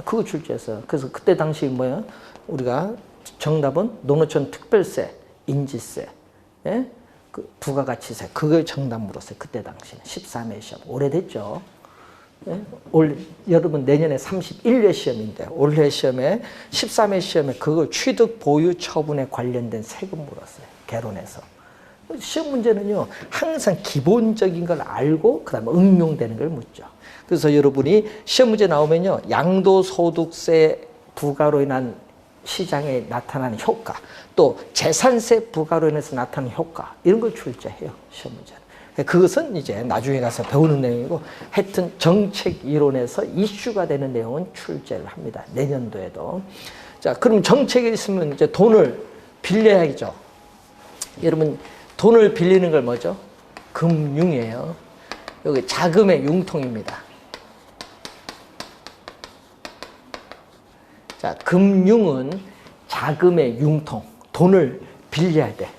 Speaker 1: 그거 출제했어요. 그래서 그때 당시 뭐야? 우리가 정답은 농어촌 특별세, 인지세, 예? 그 부가가치세 그걸 정답 물었어요. 그때 당시는 13회 시험 오래됐죠. 예? 여러분 내년에 31회 시험인데 올해 시험에 13회 시험에 그걸 취득, 보유, 처분에 관련된 세금 물었어요. 개론에서. 시험 문제는요 항상 기본적인 걸 알고 그 다음에 응용되는 걸 묻죠. 그래서 여러분이 시험 문제 나오면요 양도소득세 부과로 인한 시장에 나타나는 효과 또 재산세 부과로 인해서 나타나는 효과 이런 걸 출제해요. 시험 문제는. 그것은 이제 나중에 가서 배우는 내용이고 하여튼 정책 이론에서 이슈가 되는 내용은 출제를 합니다. 내년도에도. 자, 그럼 정책이 있으면 이제 돈을 빌려야죠. 여러분 돈을 빌리는 걸 뭐죠? 금융이에요. 여기 자금의 융통입니다. 자, 금융은 자금의 융통, 돈을 빌려야 돼.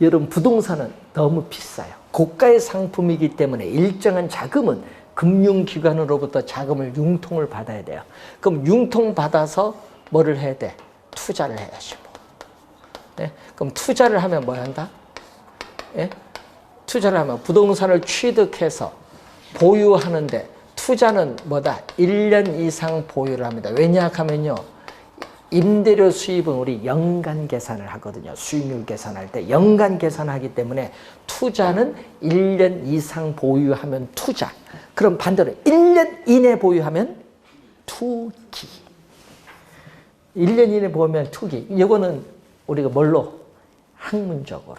Speaker 1: 여러분 부동산은 너무 비싸요. 고가의 상품이기 때문에 일정한 자금은 금융기관으로부터 자금을 융통을 받아야 돼요. 그럼 융통받아서 뭐를 해야 돼? 투자를 해야지. 네? 그럼 투자를 하면 뭐 한다? 예? 투자를 하면 부동산을 취득해서 보유하는데 투자는 뭐다? 1년 이상 보유를 합니다. 왜냐 하면요. 임대료 수입은 우리 연간 계산을 하거든요. 수익률 계산할 때 연간 계산하기 때문에 투자는 1년 이상 보유하면 투자. 그럼 반대로 1년 이내 보유하면 투기. 1년 이내 보유하면 투기. 이거는 우리가 뭘로? 학문적으로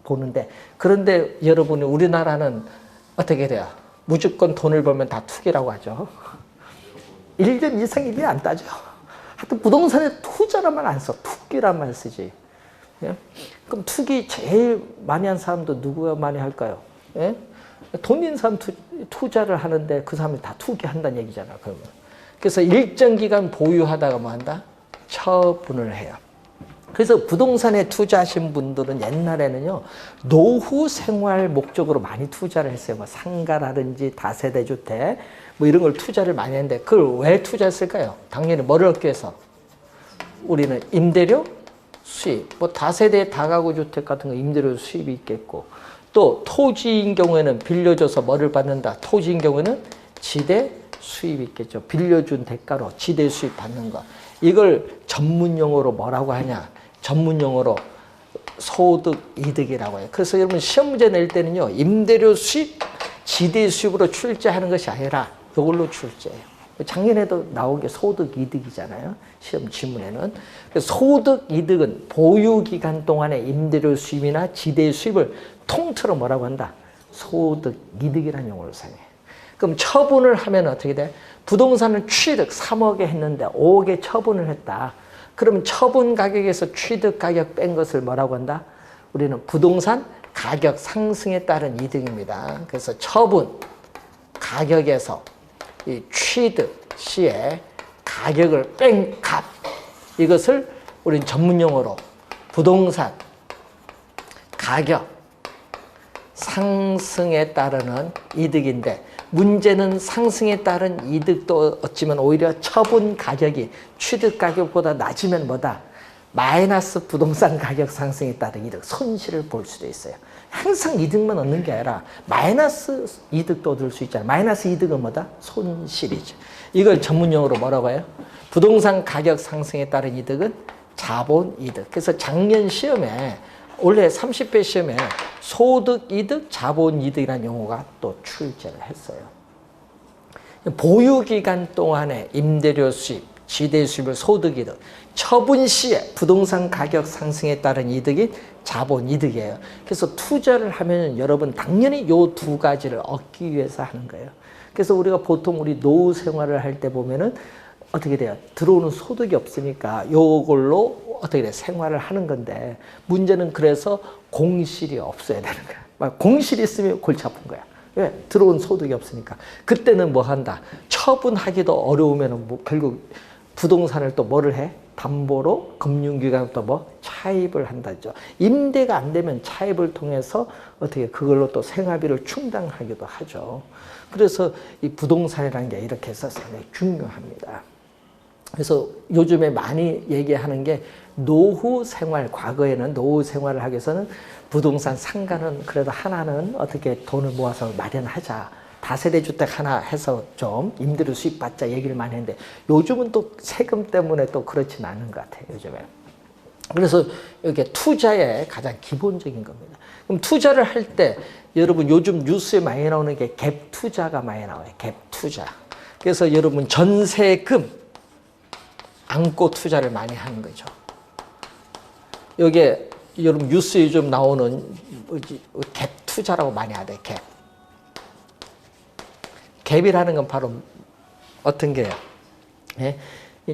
Speaker 1: 보는데 그런데 여러분이 우리나라는 어떻게 돼요? 무조건 돈을 벌면 다 투기라고 하죠. 1년 이상이면 안 따져. 하여튼 부동산에 투자란 말 안 써. 투기란 말 쓰지. 예? 그럼 투기 제일 많이 한 사람도 누구가 많이 할까요? 예? 돈 있는 사람 투자를 하는데 그 사람이 다 투기한다는 얘기잖아. 그러면. 그래서 일정 기간 보유하다가 뭐 한다? 처분을 해요. 그래서 부동산에 투자하신 분들은 옛날에는요 노후 생활 목적으로 많이 투자를 했어요. 뭐 상가라든지 다세대 주택 뭐 이런 걸 투자를 많이 했는데 그걸 왜 투자했을까요? 당연히 뭐를 얻기 위해서? 우리는 임대료 수입, 뭐 다세대 다가구 주택 같은 거 임대료 수입이 있겠고 또 토지인 경우에는 빌려줘서 뭐를 받는다? 토지인 경우에는 지대 수입이 있겠죠. 빌려준 대가로 지대 수입 받는 거. 이걸 전문 용어로 뭐라고 하냐? 전문 용어로 소득 이득이라고 해요. 그래서 여러분 시험 문제 낼 때는요, 임대료 수입, 지대 수입으로 출제하는 것이 아니라 이걸로 출제해요. 작년에도 나온 게 소득 이득이잖아요. 시험 지문에는. 그래서 소득 이득은 보유 기간 동안의 임대료 수입이나 지대 수입을 통틀어 뭐라고 한다? 소득 이득이라는 용어를 사용해요. 그럼 처분을 하면 어떻게 돼? 부동산을 취득 3억에 했는데 5억에 처분을 했다. 그러면 처분 가격에서 취득 가격 뺀 것을 뭐라고 한다? 우리는 부동산 가격 상승에 따른 이득입니다. 그래서 처분 가격에서 이 취득 시에 가격을 뺀 값, 이것을 우리는 전문 용어로 부동산 가격 상승에 따르는 이득인데, 문제는 상승에 따른 이득도 얻지만 오히려 처분 가격이 취득 가격보다 낮으면 뭐다? 마이너스 부동산 가격 상승에 따른 이득, 손실을 볼 수도 있어요. 항상 이득만 얻는 게 아니라 마이너스 이득도 얻을 수 있잖아요. 마이너스 이득은 뭐다? 손실이죠. 이걸 전문용어로 뭐라고 해요? 부동산 가격 상승에 따른 이득은 자본 이득. 그래서 작년 시험에, 원래 30회 시험에 소득 이득, 자본 이득이라는 용어가 또 출제를 했어요. 보유 기간 동안의 임대료 수입, 지대 수입을 소득 이득, 처분 시에 부동산 가격 상승에 따른 이득이 자본 이득이에요. 그래서 투자를 하면 여러분 당연히 이 두 가지를 얻기 위해서 하는 거예요. 그래서 우리가 보통 우리 노후 생활을 할 때 보면은 어떻게 돼요? 들어오는 소득이 없으니까 요걸로 어떻게 돼? 생활을 하는 건데, 문제는 그래서 공실이 없어야 되는 거야. 공실이 있으면 골치 아픈 거야. 왜? 들어온 소득이 없으니까. 그때는 뭐 한다? 처분하기도 어려우면 뭐 결국 부동산을 또 뭐를 해? 담보로 금융기관을 또 뭐 차입을 한다죠. 임대가 안 되면 차입을 통해서 어떻게 그걸로 또 생활비를 충당하기도 하죠. 그래서 이 부동산이라는 게 이렇게 해서 상당히 중요합니다. 그래서 요즘에 많이 얘기하는 게 노후 생활, 과거에는 노후 생활을 하기 위해서는 부동산 상가는 그래도 하나는 어떻게 돈을 모아서 마련하자. 다세대 주택 하나 해서 좀 임대료 수입 받자 얘기를 많이 했는데, 요즘은 또 세금 때문에 또 그렇진 않은 것 같아요, 요즘에. 그래서 이게 투자의 가장 기본적인 겁니다. 그럼 투자를 할 때 여러분 요즘 뉴스에 많이 나오는 게 갭 투자가 많이 나와요. 갭 투자. 그래서 여러분 전세금 안고 투자를 많이 하는 거죠. 여기에 여러분 뉴스에 요즘 나오는 갭 투자라고 많이 하대. 갭. 갭이라는 건 바로 어떤 게요? 예?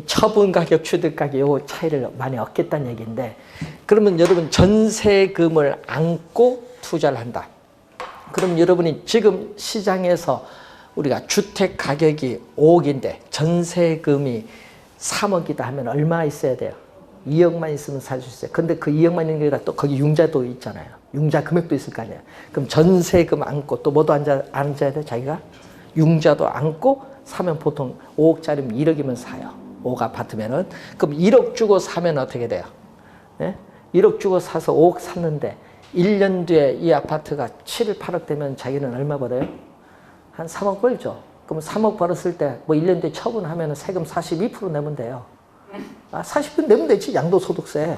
Speaker 1: 처분 가격, 취득 가격 요 차이를 많이 얻겠다는 얘기인데, 그러면 여러분 전세금을 안고 투자를 한다. 그럼 여러분이 지금 시장에서 우리가 주택 가격이 5억인데 전세금이 3억이다 하면 얼마 있어야 돼요? 2억만 있으면 살 수 있어요. 근데 그 2억만 있는 게 아니라 또 거기 융자도 있잖아요. 융자 금액도 있을 거 아니에요. 그럼 전세금 안고 또 뭐도 앉아야 돼? 자기가? 융자도 안고 사면 보통 5억짜리면 1억이면 사요. 5억 아파트면은. 그럼 1억 주고 사면 어떻게 돼요? 예? 1억 주고 사서 5억 샀는데 1년 뒤에 이 아파트가 7, 8억 되면 자기는 얼마 벌어요? 한 3억 벌죠. 그럼 3억 벌었을 때 뭐 1년 뒤에 처분하면 세금 42% 내면 돼요. 40% 내면 되지, 양도소득세.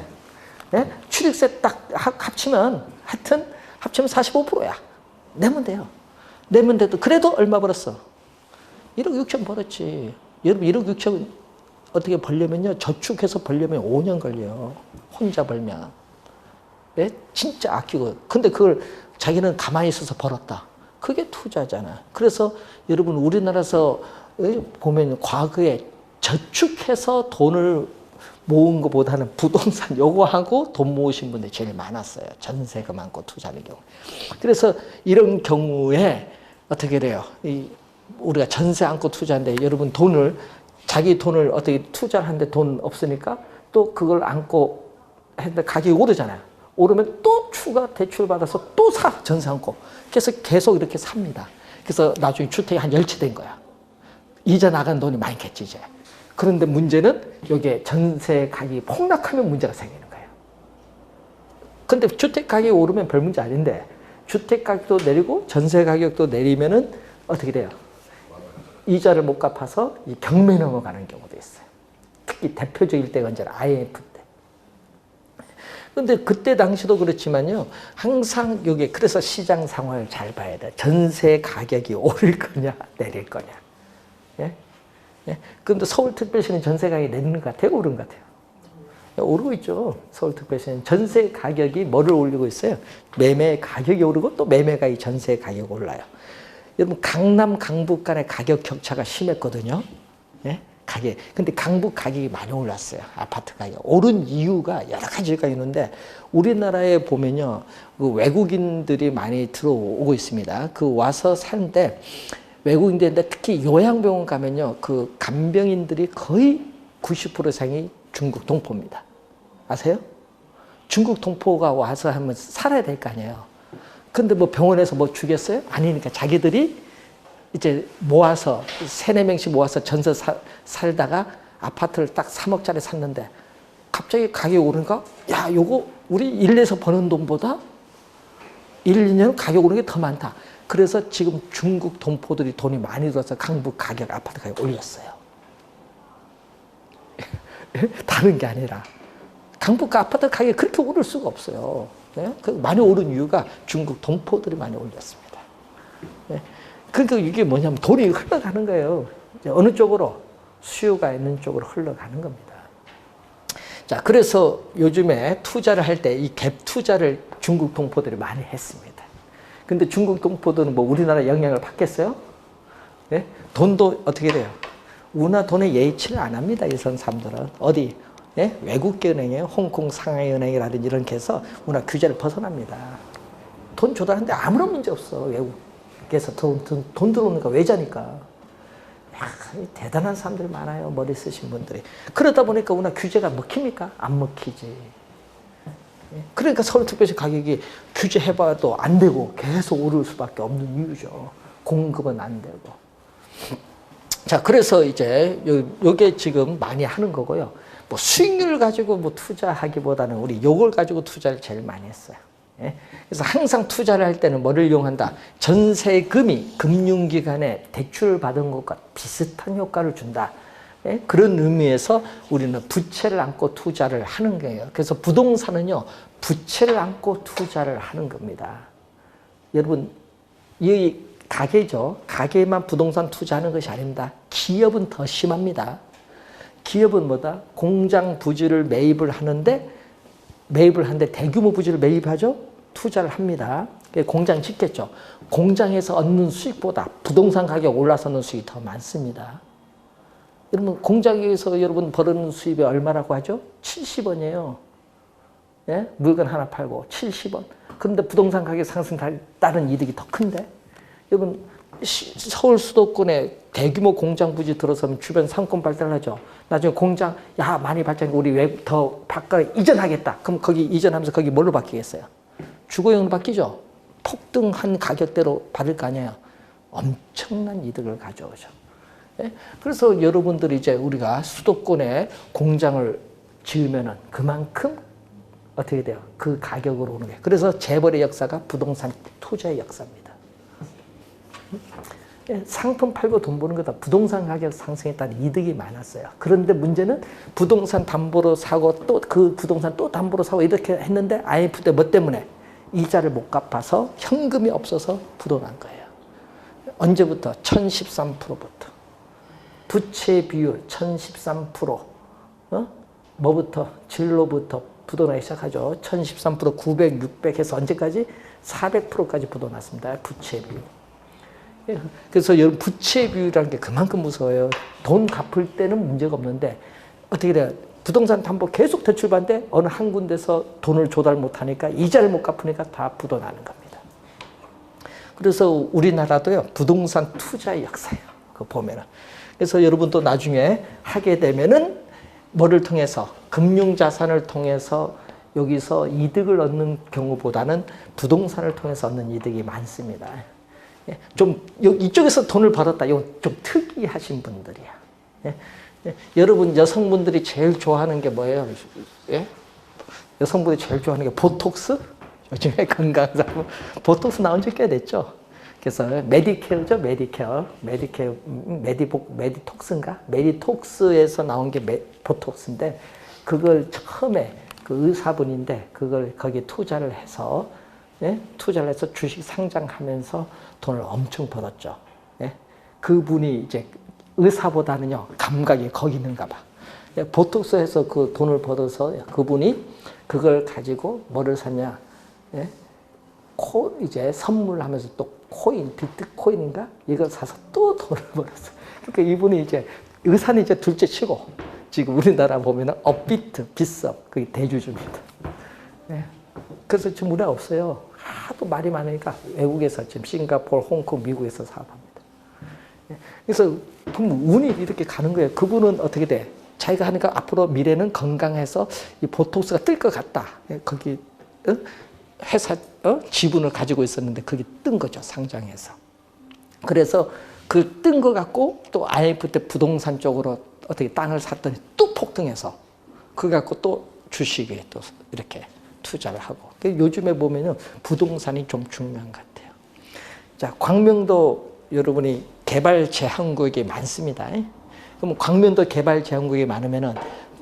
Speaker 1: 예? 취득세 딱 합치면, 하여튼 합치면 45%야. 내면 돼요. 내면 돼도 그래도 얼마 벌었어? 1억 6천 벌었지. 여러분 1억 6천 어떻게 벌려면요, 저축해서 벌려면 5년 걸려요. 혼자 벌면. 예? 진짜 아끼고. 근데 그걸 자기는 가만히 있어서 벌었다. 그게 투자잖아. 그래서 여러분 우리나라에서 보면 과거에 저축해서 돈을 모은 것보다는 부동산 요거하고 돈 모으신 분들이 제일 많았어요. 전세금 안고 투자하는 경우. 그래서 이런 경우에 어떻게 돼요? 우리가 전세 안고 투자하는데 여러분 자기 돈을 어떻게 투자를 하는데 돈 없으니까 또 그걸 안고 했는데 가격이 오르잖아요. 오르면 또 추가 대출 받아서 또 사, 전세 안고. 그래서 계속 이렇게 삽니다. 그래서 나중에 주택이 한 10채 된 거야. 이자 나간 돈이 많겠지, 이제. 그런데 문제는 여기에 전세 가격이 폭락하면 문제가 생기는 거예요. 근데 주택 가격이 오르면 별 문제 아닌데, 주택 가격도 내리고 전세 가격도 내리면은 어떻게 돼요? 이자를 못 갚아서 이 경매 넘어가는 경우도 있어요. 특히 대표적일 때가 언제나 IMF 때. 근데 그때 당시도 그렇지만요. 항상 여기 그래서 시장 상황을 잘 봐야 돼. 전세 가격이 오를 거냐 내릴 거냐. 예? 예? 그런데 서울특별시는 전세 가격이 내리는 것 같아요? 오른 것 같아요? 오르고 있죠. 서울특별시는 전세 가격이 뭐를 올리고 있어요? 매매 가격이 오르고 또 매매가 이 전세 가격이 올라요. 여러분 강남 강북 간의 가격 격차가 심했거든요. 예? 가격. 근데 강북 가격이 많이 올랐어요. 아파트 가격. 오른 이유가 여러 가지가 있는데 우리나라에 보면요. 그 외국인들이 많이 들어오고 있습니다. 그 와서 사는데 외국인들인데 특히 요양병원 가면요. 그 간병인들이 거의 90% 이상이 중국 동포입니다. 아세요? 중국 동포가 와서 하면 살아야 될 거 아니에요. 근데 뭐 병원에서 뭐 주겠어요? 아니니까 자기들이 이제 모아서 3-4명씩 모아서 전세 살다가 아파트를 딱 3억짜리 샀는데 갑자기 가격이 오르니까 야, 요거 우리 일내에서 버는 돈보다 1, 2년 가격 오르는 게 더 많다. 그래서 지금 중국 동포들이 돈이 많이 들어서 강북 가격, 아파트 가격 올렸어요. 다른 게 아니라 강북 아파트 가격이 그렇게 오를 수가 없어요. 네? 많이 오른 이유가 중국 동포들이 많이 올렸습니다. 네? 그러니까 이게 뭐냐면 돈이 흘러가는 거예요. 어느 쪽으로? 수요가 있는 쪽으로 흘러가는 겁니다. 자, 그래서 요즘에 투자를 할 때 이 갭 투자를 중국 동포들이 많이 했습니다. 근데 중국 동포들은 뭐 우리나라 영향을 받겠어요? 네? 돈도 어떻게 돼요? 우리나라 돈에 예의치를 안 합니다. 이런 사람들은. 어디? 예? 외국계 은행이에요. 홍콩, 상하이 은행이라든지 이런 게 해서 우리나라 규제를 벗어납니다. 돈 조달하는데 아무런 문제 없어. 외국에서 돈 들어오는 거 외자니까. 야, 대단한 사람들이 많아요. 머리 쓰신 분들이. 그러다 보니까 우리나라 규제가 먹힙니까? 안 먹히지. 그러니까 서울특별시 가격이 규제해봐도 안 되고 계속 오를 수밖에 없는 이유죠. 공급은 안 되고. 자, 그래서 이제 요게 지금 많이 하는 거고요. 뭐 수익률 가지고 뭐 투자하기보다는 우리 요걸 가지고 투자를 제일 많이 했어요. 예? 그래서 항상 투자를 할 때는 뭐를 이용한다? 전세금이 금융기관에 대출을 받은 것과 비슷한 효과를 준다. 예? 그런 의미에서 우리는 부채를 안고 투자를 하는 거예요. 그래서 부동산은요, 부채를 안고 투자를 하는 겁니다. 여러분, 이 가게죠. 가게만 부동산 투자하는 것이 아닙니다. 기업은 더 심합니다. 기업은 뭐다? 공장 부지를 매입을 하는데 대규모 부지를 매입하죠? 투자를 합니다. 공장 짓겠죠. 공장에서 얻는 수익보다 부동산 가격 올라서 얻는 수익이 더 많습니다. 여러분, 공장에서 여러분 벌어는 수입이 얼마라고 하죠? 70원이에요. 예? 물건 하나 팔고 70원. 그런데 부동산 가격 상승 따른 이득이 더 큰데? 여러분, 서울 수도권에 대규모 공장 부지 들어서면 주변 상권 발달하죠. 나중에 공장, 야, 많이 발전하고 우리 왜 더 바깥에 이전하겠다. 그럼 거기 이전하면서 거기 뭘로 바뀌겠어요? 주거용으로 바뀌죠. 폭등한 가격대로 받을 거 아니에요. 엄청난 이득을 가져오죠. 예? 그래서 여러분들이 이제 우리가 수도권에 공장을 지으면은 그만큼 어떻게 돼요? 그 가격으로 오는 거예요. 그래서 재벌의 역사가 부동산 투자의 역사입니다. 상품 팔고 돈 버는 거다. 부동산 가격 상승에 따른 이득이 많았어요. 그런데 문제는 부동산 담보로 사고 또 그 부동산 또 담보로 사고 이렇게 했는데 IMF 때 뭐 때문에? 이자를 못 갚아서 현금이 없어서 부도난 거예요. 언제부터? 1013%부터. 부채 비율 1013%. 뭐부터? 진로부터 부도나기 시작하죠. 1013%, 900, 600 해서 언제까지? 400%까지 부도났습니다. 부채 비율. 그래서 여러분 부채 비율이라는 게 그만큼 무서워요. 돈 갚을 때는 문제가 없는데 어떻게 돼요? 부동산 담보 계속 대출받는데 어느 한 군데서 돈을 조달 못하니까 이자를 못 갚으니까 다 부도나는 겁니다. 그래서 우리나라도요 부동산 투자의 역사예요. 그거 보면은. 그래서 여러분도 나중에 하게 되면은 뭐를 통해서 금융자산을 통해서 여기서 이득을 얻는 경우보다는 부동산을 통해서 얻는 이득이 많습니다. 좀 이쪽에서 돈을 벌었다. 이건 좀 특이하신 분들이야. 여러분 여성분들이 제일 좋아하는 게 뭐예요? 여성분들이 제일 좋아하는 게 보톡스? 요즘에 건강상품 보톡스 나온 지 꽤 됐죠. 그래서 메디케어죠, 메디케어, 메디톡스인가? 메디톡스에서 나온 게 보톡스인데 그걸 처음에 그 의사분인데 그걸 거기에 투자를 해서 예? 투자를 해서 주식 상장하면서 돈을 엄청 벌었죠. 예? 그분이 이제 의사보다는요 감각이 거기 있는가 봐. 예? 보톡스에서 그 돈을 벌어서 그분이 그걸 가지고 뭐를 샀냐? 예? 이제 선물하면서 또 코인, 비트코인인가? 이걸 사서 또 돈을 벌었어. 그러니까 이분이 이제 의사는 이제 둘째 치고 지금 우리나라 보면은 업비트, 빗썸 그게 대주주입니다. 예. 그래서 지금 우리나라 없어요. 하도 말이 많으니까 외국에서 지금 싱가포르, 홍콩, 미국에서 사업합니다. 예. 그래서 그럼 운이 이렇게 가는 거예요. 그분은 어떻게 돼? 자기가 하니까 앞으로 미래는 건강해서 이 보톡스가 뜰 것 같다. 예. 거기 회사 지분을 가지고 있었는데 그게 뜬 거죠. 상장해서. 그래서 그 뜬 거 갖고 또 IMF 때 부동산 쪽으로 어떻게 땅을 샀더니 또 폭등해서 그거 갖고 또 주식에 또 이렇게 투자를 하고. 요즘에 보면은 부동산이 좀 중요한 것 같아요. 자, 광명도 여러분이 개발 제한구역이 많습니다. 그럼 광명도 개발 제한구역이 많으면은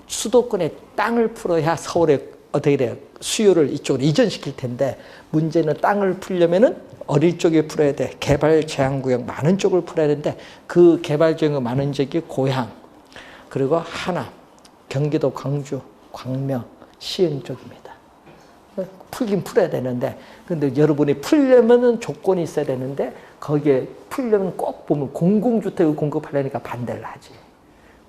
Speaker 1: 수도권에 땅을 풀어야 서울에 어떻게 돼요? 수요를 이쪽으로 이전시킬 텐데 문제는 땅을 풀려면은 어릴 쪽에 풀어야 돼. 개발 제한구역 많은 쪽을 풀어야 되는데 그 개발 제한구역 많은 지역이 고향 그리고 하남, 경기도 광주, 광명, 시흥 쪽입니다. 풀긴 풀어야 되는데 근데 여러분이 풀려면은 조건이 있어야 되는데 거기에 풀려면 꼭 보면 공공주택을 공급하려니까 반대를 하지.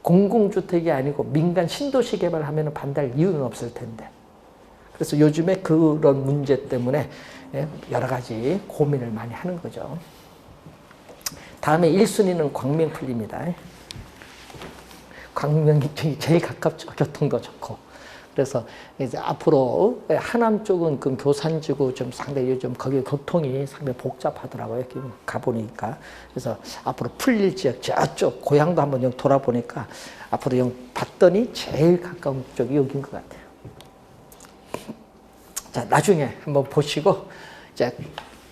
Speaker 1: 공공주택이 아니고 민간 신도시 개발하면 반대할 이유는 없을 텐데. 그래서 요즘에 그런 문제 때문에 여러 가지 고민을 많이 하는 거죠. 다음에 1순위는 광명풀입니다. 광명이 제일 가깝죠. 교통도 좋고. 그래서 이제 앞으로 하남 쪽은 그 교산지구 좀 상당히 요즘 거기 교통이 상당히 복잡하더라고요. 가보니까. 그래서 앞으로 풀릴 지역 저쪽 고향도 한번 여기 돌아보니까 앞으로 여기 봤더니 제일 가까운 쪽이 여기인 것 같아요. 자, 나중에 한번 보시고 이제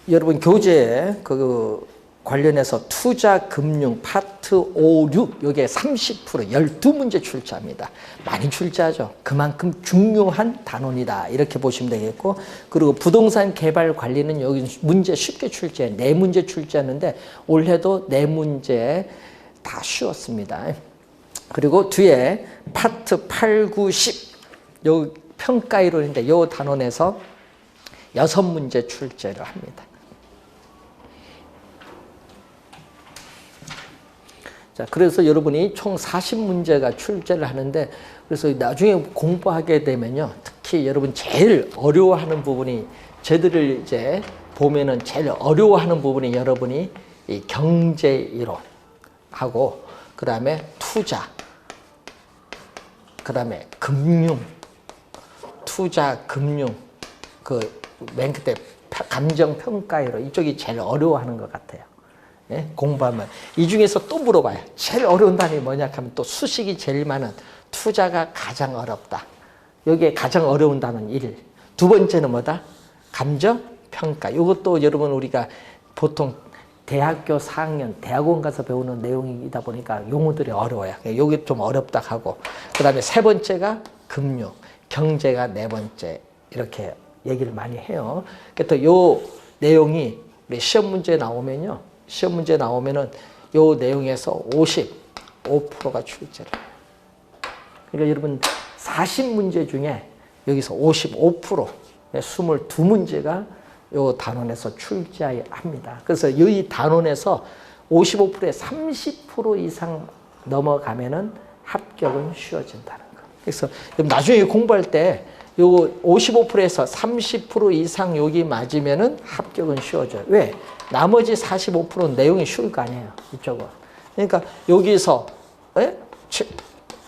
Speaker 1: 여러분 교재 그 관련해서 투자 금융 파트 5, 6 여기에 30% 12문제 출제합니다. 많이 출제하죠. 그만큼 중요한 단원이다. 이렇게 보시면 되겠고 그리고 부동산 개발 관리는 여기 문제 쉽게 출제해. 4문제 출제하는데 올해도 4문제 다 쉬웠습니다. 그리고 뒤에 파트 8, 9, 10 요 평가이론인데 요 단원에서 6문제 출제를 합니다. 자, 그래서 여러분이 총 40문제가 출제를 하는데 그래서 나중에 공부하게 되면요. 특히 여러분 제일 어려워하는 부분이 쟤들을 이제 보면은 제일 어려워하는 부분이 여러분이 이 경제 이론하고 그다음에 투자 그다음에 금융 투자 금융 그 맨 그때 감정평가이론 이쪽이 제일 어려워하는 것 같아요. 예? 공부하면 이 중에서 또 물어봐요. 제일 어려운 단위 뭐냐 하면 또 수식이 제일 많은 투자가 가장 어렵다. 여기에 가장 어려운 단어는 1. 두 번째는 뭐다? 감정평가. 이것도 여러분 우리가 보통 대학교 4학년 대학원 가서 배우는 내용이다 보니까 용어들이 어려워요. 여기 좀 어렵다 하고 그 다음에 3번째가 금융, 경제가 4번째 이렇게 얘기를 많이 해요. 그래서 요 내용이 우리 시험 문제 나오면요. 시험 문제 나오면은 요 내용에서 55%가 출제를 해요. 그러니까 여러분 40문제 중에 여기서 55% 22문제가 요 단원에서 출제합니다. 그래서 이 단원에서 55%에 30% 이상 넘어가면은 합격은 쉬워진다는 거. 그래서 나중에 공부할 때 요거 55%에서 30% 이상 여기 맞으면은 합격은 쉬워져요. 왜? 나머지 45%는 내용이 쉬울 거 아니에요. 이쪽은. 그러니까 여기서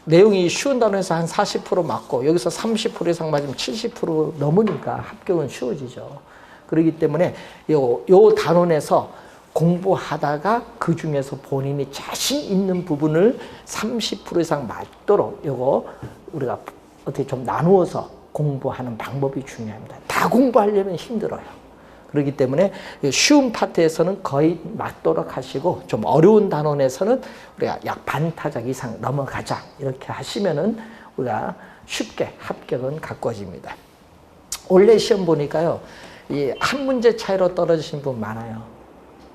Speaker 1: 내용이 쉬운 단원에서 한 40% 맞고 여기서 30% 이상 맞으면 70% 넘으니까 합격은 쉬워지죠. 그렇기 때문에 요 단원에서 공부하다가 그 중에서 본인이 자신 있는 부분을 30% 이상 맞도록 요거 우리가 어떻게 좀 나누어서 공부하는 방법이 중요합니다. 다 공부하려면 힘들어요. 그렇기 때문에 쉬운 파트에서는 거의 맞도록 하시고 좀 어려운 단원에서는 우리가 약 반타작 이상 넘어가자 이렇게 하시면은 우리가 쉽게 합격은 가꿔집니다. 원래 시험 보니까요, 이 한 문제 차이로 떨어지신 분 많아요.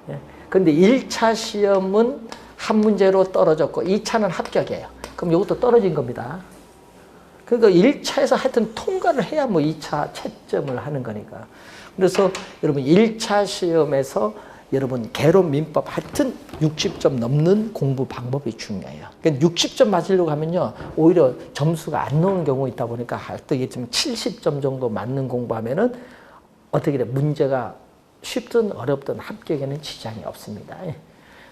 Speaker 1: 예. 근데 1차 시험은 한 문제로 떨어졌고 2차는 합격이에요. 그럼 이것도 떨어진 겁니다. 그러니까 1차에서 하여튼 통과를 해야 뭐 2차 채점을 하는 거니까. 그래서 여러분 1차 시험에서 여러분 개론 민법 하여튼 60점 넘는 공부 방법이 중요해요. 그러니까 60점 맞으려고 하면요, 오히려 점수가 안 나오는 경우가 있다 보니까 하여튼 70점 정도 맞는 공부하면은 어떻게 돼? 문제가 쉽든 어렵든 합격에는 지장이 없습니다.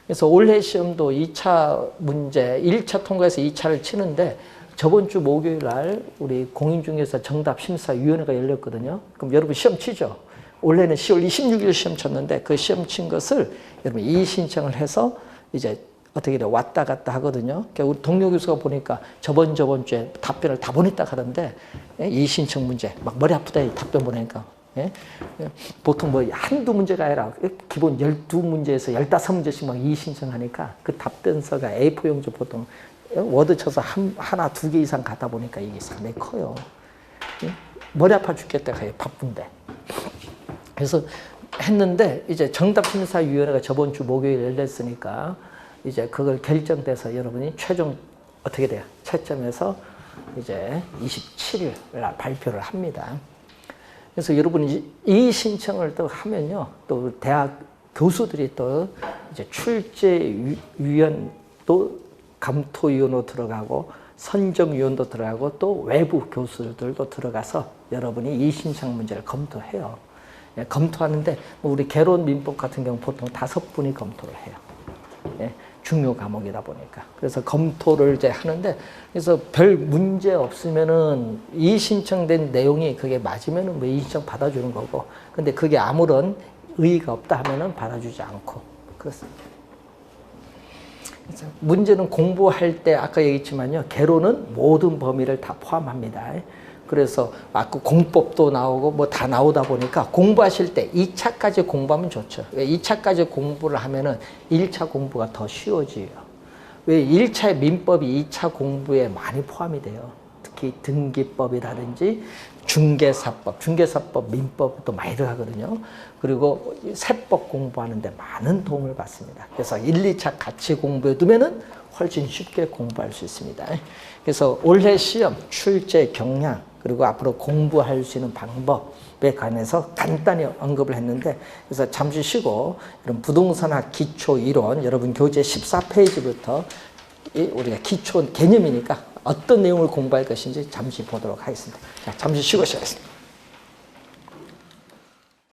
Speaker 1: 그래서 올해 시험도 2차 문제, 1차 통과해서 2차를 치는데 저번 주 목요일 날 우리 공인중개사 정답심사위원회가 열렸거든요. 그럼 여러분 시험 치죠? 원래는 10월 26일 시험 쳤는데 그 시험 친 것을 여러분 이의신청을 해서 이제 어떻게 돼? 왔다 갔다 하거든요. 그러니까 우리 동료 교수가 보니까 저번 주에 답변을 다 보냈다 하던데 이의신청 문제 막 머리 아프다 답변 보내니까 예? 보통 뭐 한두 문제가 아니라 기본 12문제에서 15문제씩 막 이의신청하니까 그 답변서가 A4 용지 보통 워드 쳐서 하나, 두 개 이상 가다 보니까 이게 상당히 커요. 머리 아파 죽겠다, 바쁜데. 그래서 했는데, 이제 정답심사위원회가 저번 주 목요일 열렸으니까, 이제 그걸 결정돼서 여러분이 최종 어떻게 돼요? 채점해서 이제 27일 날 발표를 합니다. 그래서 여러분이 이 신청을 또 하면요, 또 대학 교수들이 또 이제 출제위원도 감토위원도 들어가고 선정위원도 들어가고 또 외부 교수들도 들어가서 여러분이 이 신청 문제를 검토해요. 예, 검토하는데 뭐 우리 개론 민법 같은 경우 보통 5분이 검토를 해요. 예, 중요 과목이다 보니까. 그래서 검토를 이제 하는데, 그래서 별 문제 없으면은 이 신청된 내용이 그게 맞으면은 뭐 이 신청 받아주는 거고, 근데 그게 아무런 의의가 없다 하면은 받아주지 않고 그렇습니다. 문제는 공부할 때 아까 얘기했지만요, 개론은 모든 범위를 다 포함합니다. 그래서 아까 공법도 나오고 뭐 다 나오다 보니까 공부하실 때 2차까지 공부하면 좋죠. 왜 2차까지 공부를 하면은 1차 공부가 더 쉬워져요. 왜 1차의 민법이 2차 공부에 많이 포함이 돼요. 특히 등기법이라든지 중개사법 민법도 많이 들어가거든요. 그리고 세법 공부하는데 많은 도움을 받습니다. 그래서 1, 2차 같이 공부해 두면은 훨씬 쉽게 공부할 수 있습니다. 그래서 올해 시험, 출제 경향, 그리고 앞으로 공부할 수 있는 방법에 관해서 간단히 언급을 했는데, 그래서 잠시 쉬고 이런 부동산학 기초 이론 여러분 교재 14페이지부터 우리가 기초 개념이니까 어떤 내용을 공부할 것인지 잠시 보도록 하겠습니다. 자, 잠시 쉬고 시작하겠습니다.